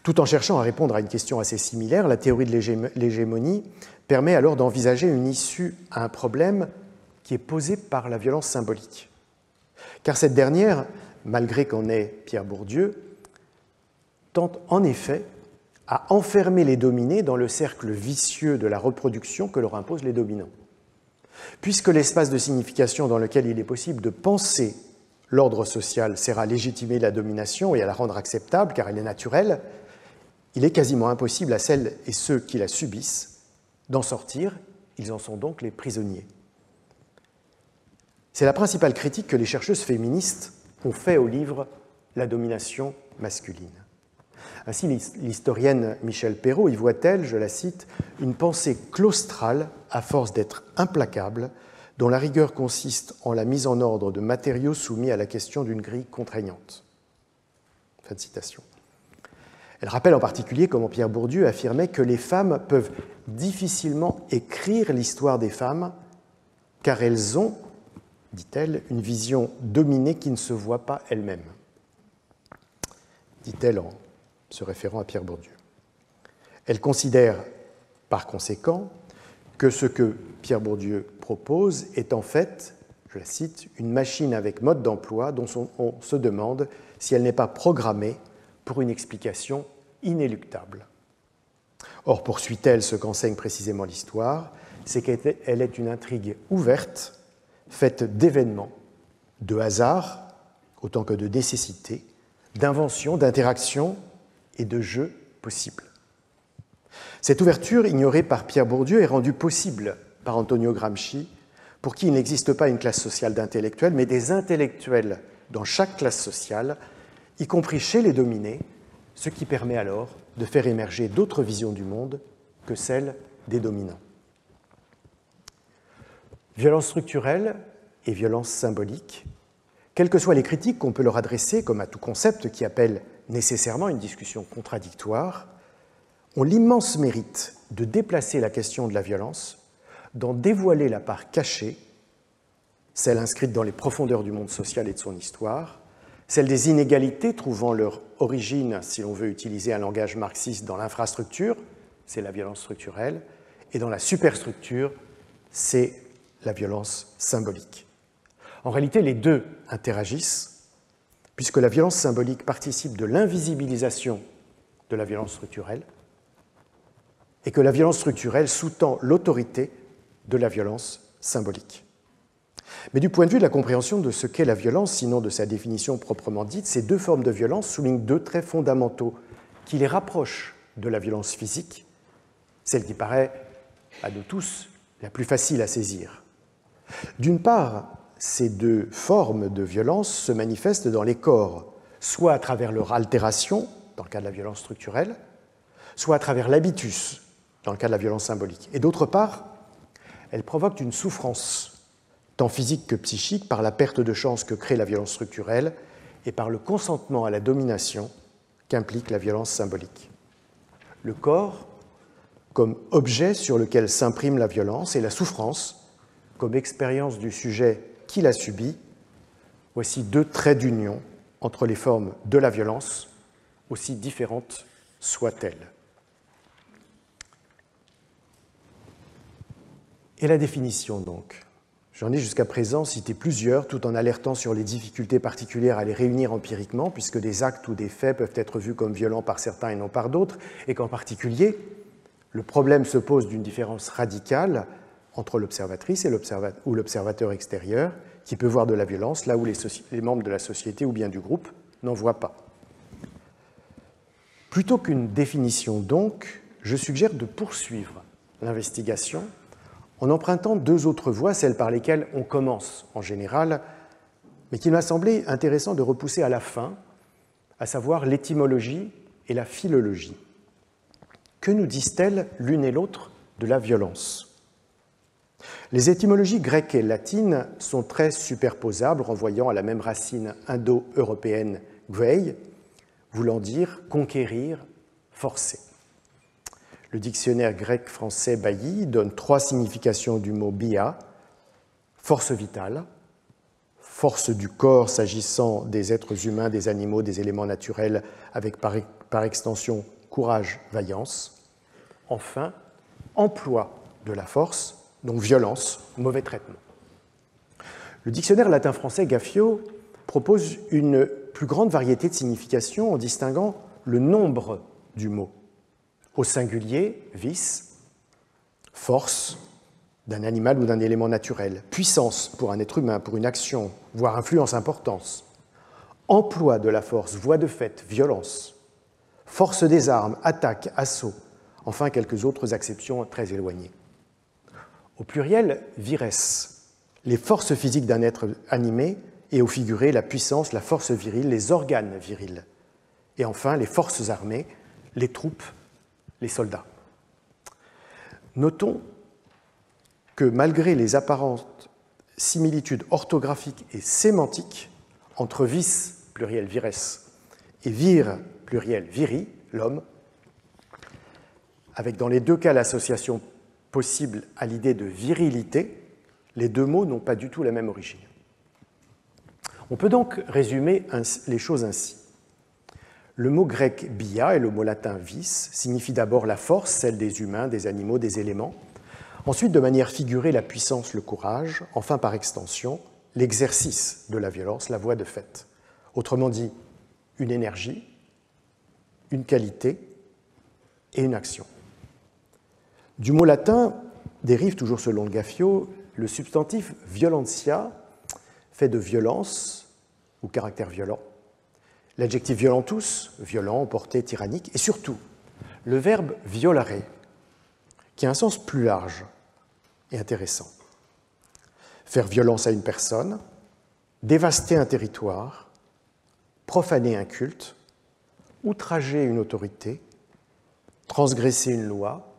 Tout en cherchant à répondre à une question assez similaire, la théorie de l'hégémonie permet alors d'envisager une issue à un problème qui est posé par la violence symbolique. Car cette dernière, malgré qu'en est Pierre Bourdieu, tente en effet à enfermer les dominés dans le cercle vicieux de la reproduction que leur imposent les dominants. Puisque l'espace de signification dans lequel il est possible de penser l'ordre social sert à légitimer la domination et à la rendre acceptable, car elle est naturelle, il est quasiment impossible à celles et ceux qui la subissent d'en sortir, ils en sont donc les prisonniers. C'est la principale critique que les chercheuses féministes ont fait au livre « La domination masculine ». Ainsi, l'historienne Michèle Perrault y voit-elle, je la cite, « une pensée claustrale à force d'être implacable, dont la rigueur consiste en la mise en ordre de matériaux soumis à la question d'une grille contraignante. » Fin de citation. Elle rappelle en particulier comment Pierre Bourdieu affirmait que les femmes peuvent difficilement écrire l'histoire des femmes car elles ont, dit-elle, une vision dominée qui ne se voit pas elle-même, dit-elle en se référant à Pierre Bourdieu. Elle considère, par conséquent, que ce que Pierre Bourdieu propose est en fait, je la cite, une machine avec mode d'emploi dont on se demande si elle n'est pas programmée pour une explication inéluctable. Or, poursuit-elle, ce qu'enseigne précisément l'histoire, c'est qu'elle est une intrigue ouverte, faite d'événements, de hasard, autant que de nécessité, d'invention, d'interaction et de jeux possibles. Cette ouverture, ignorée par Pierre Bourdieu, est rendue possible par Antonio Gramsci, pour qui il n'existe pas une classe sociale d'intellectuels, mais des intellectuels dans chaque classe sociale, y compris chez les dominés, ce qui permet alors de faire émerger d'autres visions du monde que celles des dominants. Violence structurelle et violence symbolique, quelles que soient les critiques qu'on peut leur adresser, comme à tout concept qui appelle nécessairement une discussion contradictoire, ont l'immense mérite de déplacer la question de la violence, d'en dévoiler la part cachée, celle inscrite dans les profondeurs du monde social et de son histoire, celle des inégalités trouvant leur origine, si l'on veut utiliser un langage marxiste, dans l'infrastructure, c'est la violence structurelle, et dans la superstructure, c'est la violence symbolique. En réalité, les deux interagissent, puisque la violence symbolique participe de l'invisibilisation de la violence structurelle, et que la violence structurelle sous-tend l'autorité de la violence symbolique. Mais du point de vue de la compréhension de ce qu'est la violence, sinon de sa définition proprement dite, ces deux formes de violence soulignent deux traits fondamentaux qui les rapprochent de la violence physique, celle qui paraît à nous tous la plus facile à saisir. D'une part, ces deux formes de violence se manifestent dans les corps, soit à travers leur altération, dans le cas de la violence structurelle, soit à travers l'habitus, dans le cas de la violence symbolique. Et d'autre part, elles provoquent une souffrance, tant physique que psychique, par la perte de chance que crée la violence structurelle et par le consentement à la domination qu'implique la violence symbolique. Le corps comme objet sur lequel s'imprime la violence et la souffrance comme expérience du sujet qui la subit, voici deux traits d'union entre les formes de la violence, aussi différentes soient-elles. Et la définition, donc. J'en ai jusqu'à présent cité plusieurs, tout en alertant sur les difficultés particulières à les réunir empiriquement, puisque des actes ou des faits peuvent être vus comme violents par certains et non par d'autres, et qu'en particulier, le problème se pose d'une différence radicale entre l'observatrice et l'observateur extérieur, qui peut voir de la violence là où les membres de la société ou bien du groupe n'en voient pas. Plutôt qu'une définition, donc, je suggère de poursuivre l'investigation en empruntant deux autres voies, celles par lesquelles on commence en général, mais qu'il m'a semblé intéressant de repousser à la fin, à savoir l'étymologie et la philologie. Que nous disent-elles l'une et l'autre de la violence ? Les étymologies grecques et latines sont très superposables, renvoyant à la même racine indo-européenne gwei, voulant dire conquérir, forcer. Le dictionnaire grec-français Bailly donne trois significations du mot bia: force vitale, force du corps s'agissant des êtres humains, des animaux, des éléments naturels, avec par extension courage, vaillance. Enfin, emploi de la force, donc violence, mauvais traitement. Le dictionnaire latin-français Gaffio propose une plus grande variété de significations en distinguant le nombre du mot. Au singulier, vis, force d'un animal ou d'un élément naturel, puissance pour un être humain, pour une action, voire influence, importance, emploi de la force, voie de fait, violence, force des armes, attaque, assaut, enfin quelques autres acceptions très éloignées. Au pluriel, vires, les forces physiques d'un être animé, et au figuré, la puissance, la force virile, les organes virils. Et enfin, les forces armées, les troupes, les soldats. Notons que malgré les apparentes similitudes orthographiques et sémantiques entre vis, pluriel vires, et vir, pluriel viri, l'homme, avec dans les deux cas l'association possible à l'idée de virilité, Les deux mots n'ont pas du tout la même origine. On peut donc résumer les choses ainsi. Le mot grec bia et le mot latin vis signifient d'abord la force, celle des humains, des animaux, des éléments. Ensuite, de manière figurée, la puissance, le courage. Enfin, par extension, l'exercice de la violence, la voie de fait. Autrement dit, une énergie, une qualité et une action. Du mot latin dérive, toujours selon Gaffio, le substantif violentia, fait de violence ou caractère violent, l'adjectif violentus, violent, porté, tyrannique, et surtout le verbe violare, qui a un sens plus large et intéressant. Faire violence à une personne, dévaster un territoire, profaner un culte, outrager une autorité, transgresser une loi,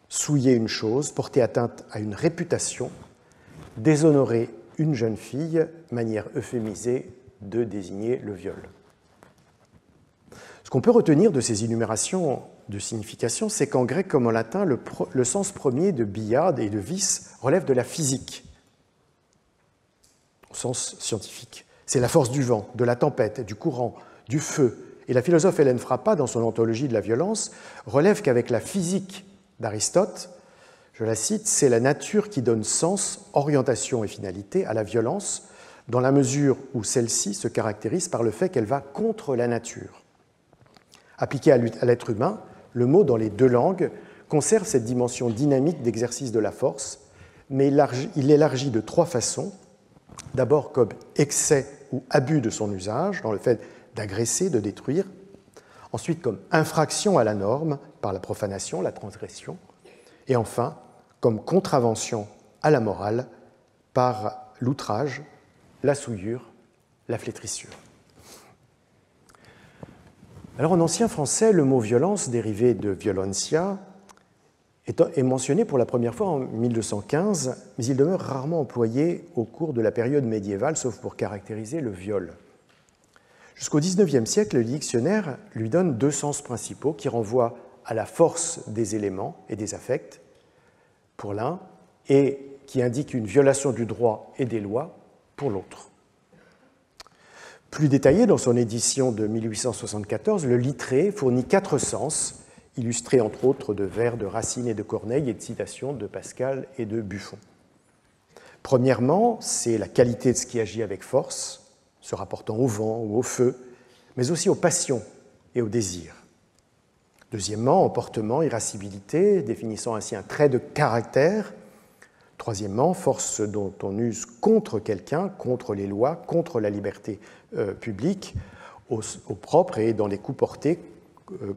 souiller une chose, porter atteinte à une réputation, déshonorer une jeune fille, manière euphémisée de désigner le viol. Ce qu'on peut retenir de ces énumérations de signification, c'est qu'en grec comme en latin, le sens premier de bia et de vis relève de la physique, au sens scientifique. C'est la force du vent, de la tempête, du courant, du feu. Et la philosophe Hélène Frappa, dans son anthologie de la violence, relève qu'avec la physique d'Aristote, je la cite, c'est la nature qui donne sens, orientation et finalité à la violence, dans la mesure où celle-ci se caractérise par le fait qu'elle va contre la nature. Appliqué à l'être humain, le mot dans les deux langues conserve cette dimension dynamique d'exercice de la force, mais il l'élargit de trois façons. D'abord comme excès ou abus de son usage, dans le fait d'agresser, de détruire. Ensuite comme infraction à la norme, par la profanation, la transgression. Et enfin, comme contravention à la morale, par l'outrage, la souillure, la flétrissure. Alors en ancien français, le mot violence, dérivé de violentia, est mentionné pour la première fois en 1215, mais il demeure rarement employé au cours de la période médiévale, sauf pour caractériser le viol. Jusqu'au XIXe siècle, le dictionnaire lui donne deux sens principaux qui renvoient à la force des éléments et des affects, pour l'un, et qui indiquent une violation du droit et des lois, pour l'autre. Plus détaillé, dans son édition de 1874, le Littré fournit quatre sens, illustrés entre autres de vers de Racine et de Corneille et de citations de Pascal et de Buffon. Premièrement, c'est la qualité de ce qui agit avec force, se rapportant au vent ou au feu, mais aussi aux passions et aux désirs. Deuxièmement, emportement, irascibilité, définissant ainsi un trait de caractère. Troisièmement, force dont on use contre quelqu'un, contre les lois, contre la liberté publique, au propre et dans les coups portés,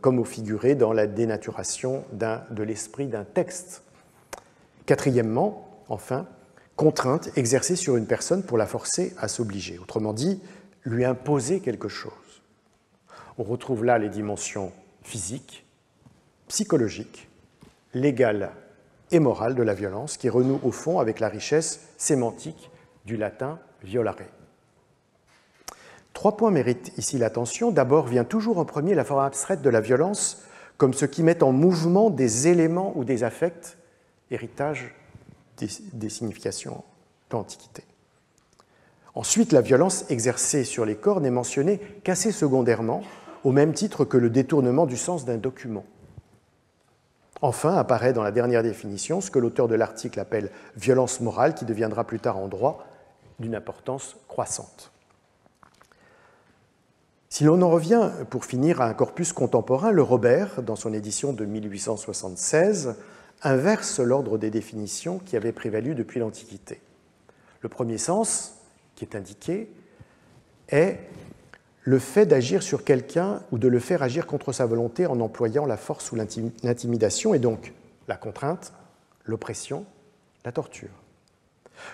comme au figuré dans la dénaturation de l'esprit d'un texte. Quatrièmement, enfin, contrainte exercée sur une personne pour la forcer à s'obliger, autrement dit, lui imposer quelque chose. On retrouve là les dimensions physiques, psychologiques, légales et morales de la violence qui renouent au fond avec la richesse sémantique du latin violare. Trois points méritent ici l'attention. D'abord vient toujours en premier la forme abstraite de la violence comme ce qui met en mouvement des éléments ou des affects, héritage des significations de l'Antiquité. Ensuite, la violence exercée sur les corps n'est mentionnée qu'assez secondairement, au même titre que le détournement du sens d'un document. Enfin, apparaît dans la dernière définition ce que l'auteur de l'article appelle violence morale, qui deviendra plus tard en droit d'une importance croissante. Si l'on en revient, pour finir, à un corpus contemporain, le Robert, dans son édition de 1876, inverse l'ordre des définitions qui avaient prévalu depuis l'Antiquité. Le premier sens, qui est indiqué, est le fait d'agir sur quelqu'un ou de le faire agir contre sa volonté en employant la force ou l'intimidation, et donc la contrainte, l'oppression, la torture.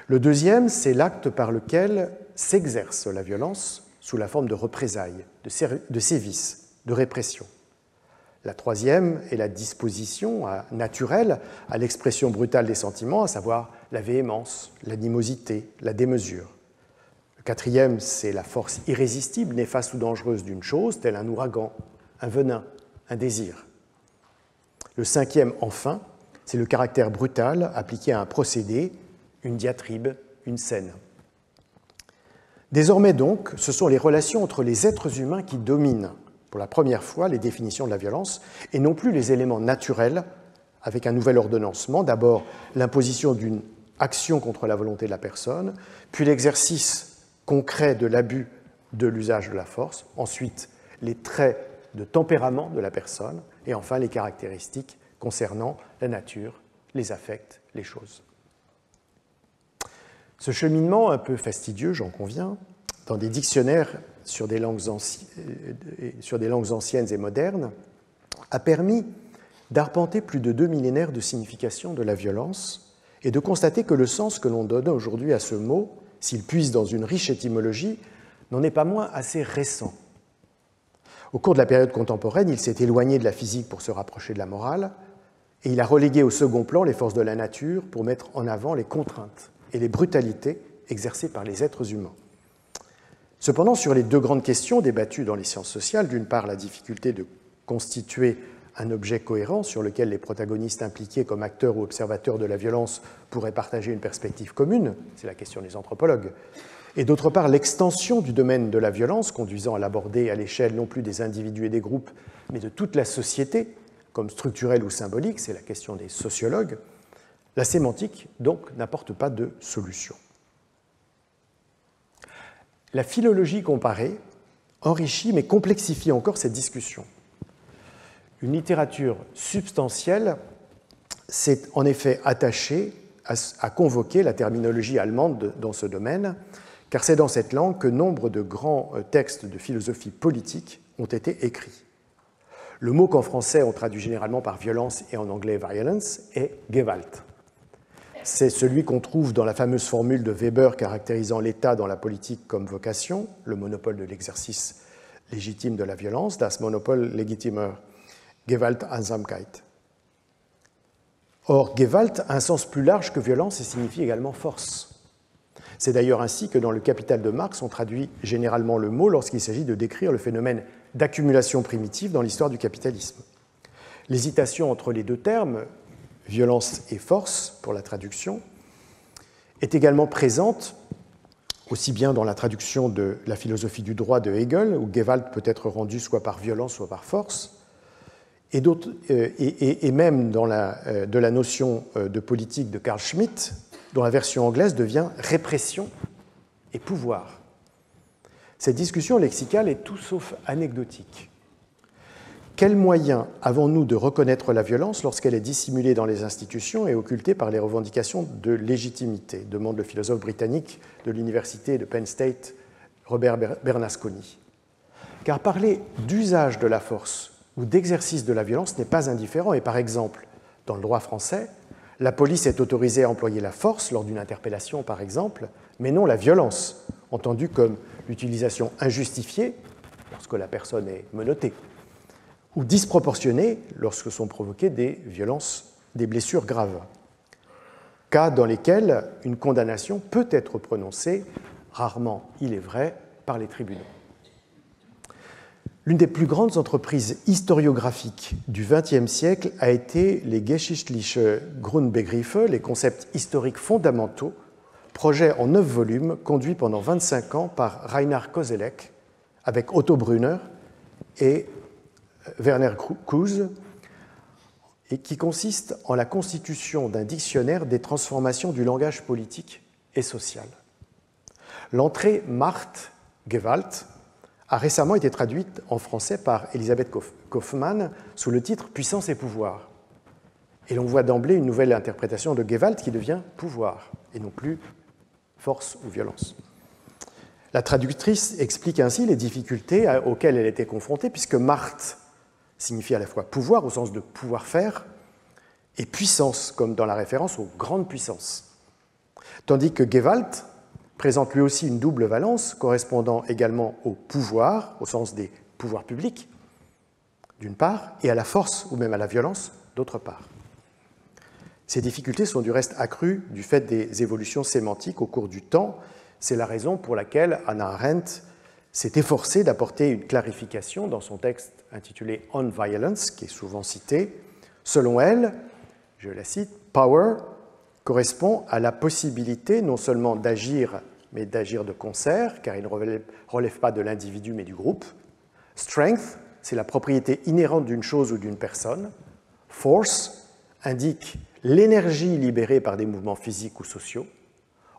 Le deuxième, c'est l'acte par lequel s'exerce la violence sous la forme de représailles, de sévices, de répression. La troisième est la disposition naturelle à l'expression brutale des sentiments, à savoir la véhémence, l'animosité, la démesure. Le quatrième, c'est la force irrésistible, néfaste ou dangereuse d'une chose, telle un ouragan, un venin, un désir. Le cinquième, enfin, c'est le caractère brutal appliqué à un procédé, une diatribe, une scène. Désormais donc, ce sont les relations entre les êtres humains qui dominent, pour la première fois, les définitions de la violence, et non plus les éléments naturels, avec un nouvel ordonnancement, d'abord l'imposition d'une action contre la volonté de la personne, puis l'exercice concret de l'abus de l'usage de la force, ensuite les traits de tempérament de la personne, et enfin les caractéristiques concernant la nature, les affects, les choses. Ce cheminement, un peu fastidieux, j'en conviens, dans des dictionnaires sur des langues anciennes et modernes, a permis d'arpenter plus de 2 millénaires de signification de la violence et de constater que le sens que l'on donne aujourd'hui à ce mot, s'il puise dans une riche étymologie, n'en est pas moins assez récent. Au cours de la période contemporaine, il s'est éloigné de la physique pour se rapprocher de la morale, et il a relégué au second plan les forces de la nature pour mettre en avant les contraintes et les brutalités exercées par les êtres humains. Cependant, sur les deux grandes questions débattues dans les sciences sociales, d'une part la difficulté de constituer un objet cohérent sur lequel les protagonistes impliqués comme acteurs ou observateurs de la violence pourraient partager une perspective commune, c'est la question des anthropologues, et d'autre part l'extension du domaine de la violence conduisant à l'aborder à l'échelle non plus des individus et des groupes, mais de toute la société, comme structurelle ou symbolique, c'est la question des sociologues, la sémantique donc n'apporte pas de solution. La philologie comparée enrichit mais complexifie encore cette discussion. Une littérature substantielle s'est en effet attachée à convoquer la terminologie allemande dans ce domaine, car c'est dans cette langue que nombre de grands textes de philosophie politique ont été écrits. Le mot qu'en français on traduit généralement par violence et en anglais violence est Gewalt. C'est celui qu'on trouve dans la fameuse formule de Weber caractérisant l'État dans la politique comme vocation, le monopole de l'exercice légitime de la violence, das Monopol legitimer Gewaltsamkeit. Or, Gewalt a un sens plus large que violence et signifie également force. C'est d'ailleurs ainsi que dans le Capital de Marx, on traduit généralement le mot lorsqu'il s'agit de décrire le phénomène d'accumulation primitive dans l'histoire du capitalisme. L'hésitation entre les deux termes, violence et force, pour la traduction, est également présente aussi bien dans la traduction de la philosophie du droit de Hegel, où Gewalt peut être rendu soit par violence, soit par force, et même de la notion de politique de Carl Schmitt, dont la version anglaise devient répression et pouvoir. Cette discussion lexicale est tout sauf anecdotique. Quels moyens avons-nous de reconnaître la violence lorsqu'elle est dissimulée dans les institutions et occultée par les revendications de légitimité, demande le philosophe britannique de l'université de Penn State, Robert Bernasconi. Car parler d'usage de la force ou d'exercice de la violence n'est pas indifférent. Et par exemple, dans le droit français, la police est autorisée à employer la force lors d'une interpellation, par exemple, mais non la violence, entendue comme l'utilisation injustifiée lorsque la personne est menottée, ou disproportionnée lorsque sont provoquées des violences, des blessures graves. Cas dans lesquels une condamnation peut être prononcée, rarement, il est vrai, par les tribunaux. L'une des plus grandes entreprises historiographiques du XXe siècle a été les Geschichtliche Grundbegriffe, les concepts historiques fondamentaux, projet en 9 volumes conduit pendant 25 ans par Reinhard Koselleck avec Otto Brunner et Werner Kuhs, et qui consiste en la constitution d'un dictionnaire des transformations du langage politique et social. L'entrée Macht, Gewalt, a récemment été traduite en français par Elisabeth Kaufmann sous le titre « Puissance et pouvoir ». Et l'on voit d'emblée une nouvelle interprétation de Gewalt qui devient pouvoir, et non plus force ou violence. La traductrice explique ainsi les difficultés auxquelles elle était confrontée, puisque Macht signifie à la fois pouvoir, au sens de pouvoir faire, et puissance, comme dans la référence aux grandes puissances. Tandis que Gewalt présente lui aussi une double valence, correspondant également au pouvoir, au sens des pouvoirs publics, d'une part, et à la force ou même à la violence, d'autre part. Ces difficultés sont du reste accrues du fait des évolutions sémantiques au cours du temps. C'est la raison pour laquelle Hannah Arendt s'est efforcée d'apporter une clarification dans son texte intitulé « On Violence », qui est souvent cité. Selon elle, je la cite, « Power correspond à la possibilité non seulement d'agir, mais d'agir de concert, car il ne relève pas de l'individu, mais du groupe. Strength, c'est la propriété inhérente d'une chose ou d'une personne. Force indique l'énergie libérée par des mouvements physiques ou sociaux.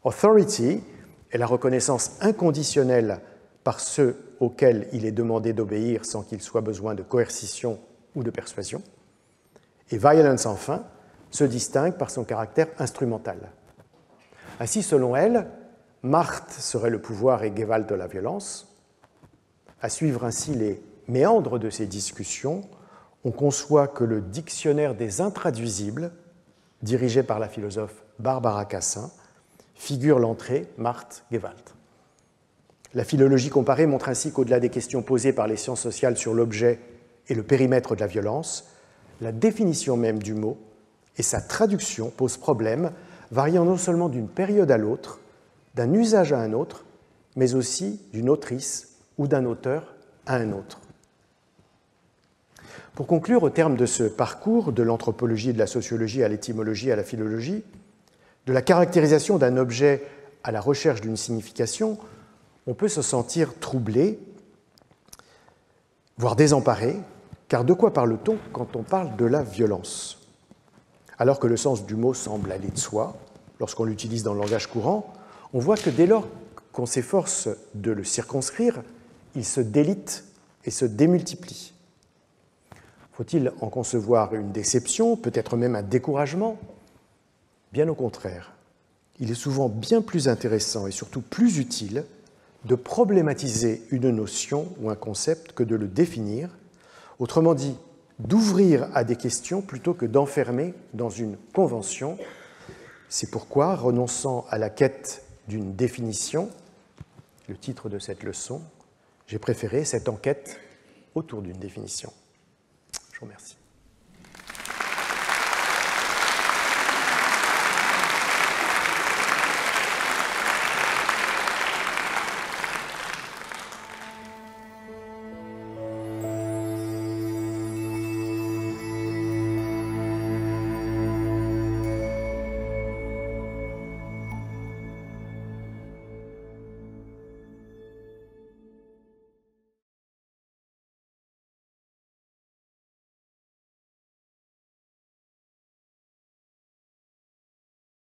Authority est la reconnaissance inconditionnelle par ceux auxquels il est demandé d'obéir sans qu'il soit besoin de coercition ou de persuasion. Et violence, enfin, se distingue par son caractère instrumental. Ainsi, selon elle, Macht serait le pouvoir et Gewalt la violence. À suivre ainsi les méandres de ces discussions, on conçoit que le dictionnaire des intraduisibles, dirigé par la philosophe Barbara Cassin, figure l'entrée Macht-Gewalt. La philologie comparée montre ainsi qu'au-delà des questions posées par les sciences sociales sur l'objet et le périmètre de la violence, la définition même du mot et sa traduction posent problème, variant non seulement d'une période à l'autre, d'un usage à un autre, mais aussi d'une autrice ou d'un auteur à un autre. Pour conclure, au terme de ce parcours de l'anthropologie et de la sociologie à l'étymologie à la philologie, de la caractérisation d'un objet à la recherche d'une signification, on peut se sentir troublé, voire désemparé, car de quoi parle-t-on quand on parle de la violence? Alors que le sens du mot semble aller de soi, lorsqu'on l'utilise dans le langage courant, on voit que dès lors qu'on s'efforce de le circonscrire, il se délite et se démultiplie. Faut-il en concevoir une déception, peut-être même un découragement? Bien au contraire, il est souvent bien plus intéressant et surtout plus utile de problématiser une notion ou un concept que de le définir, autrement dit, d'ouvrir à des questions plutôt que d'enfermer dans une convention. C'est pourquoi, renonçant à la quête d'une définition, le titre de cette leçon, j'ai préféré cette enquête autour d'une définition. Je vous remercie.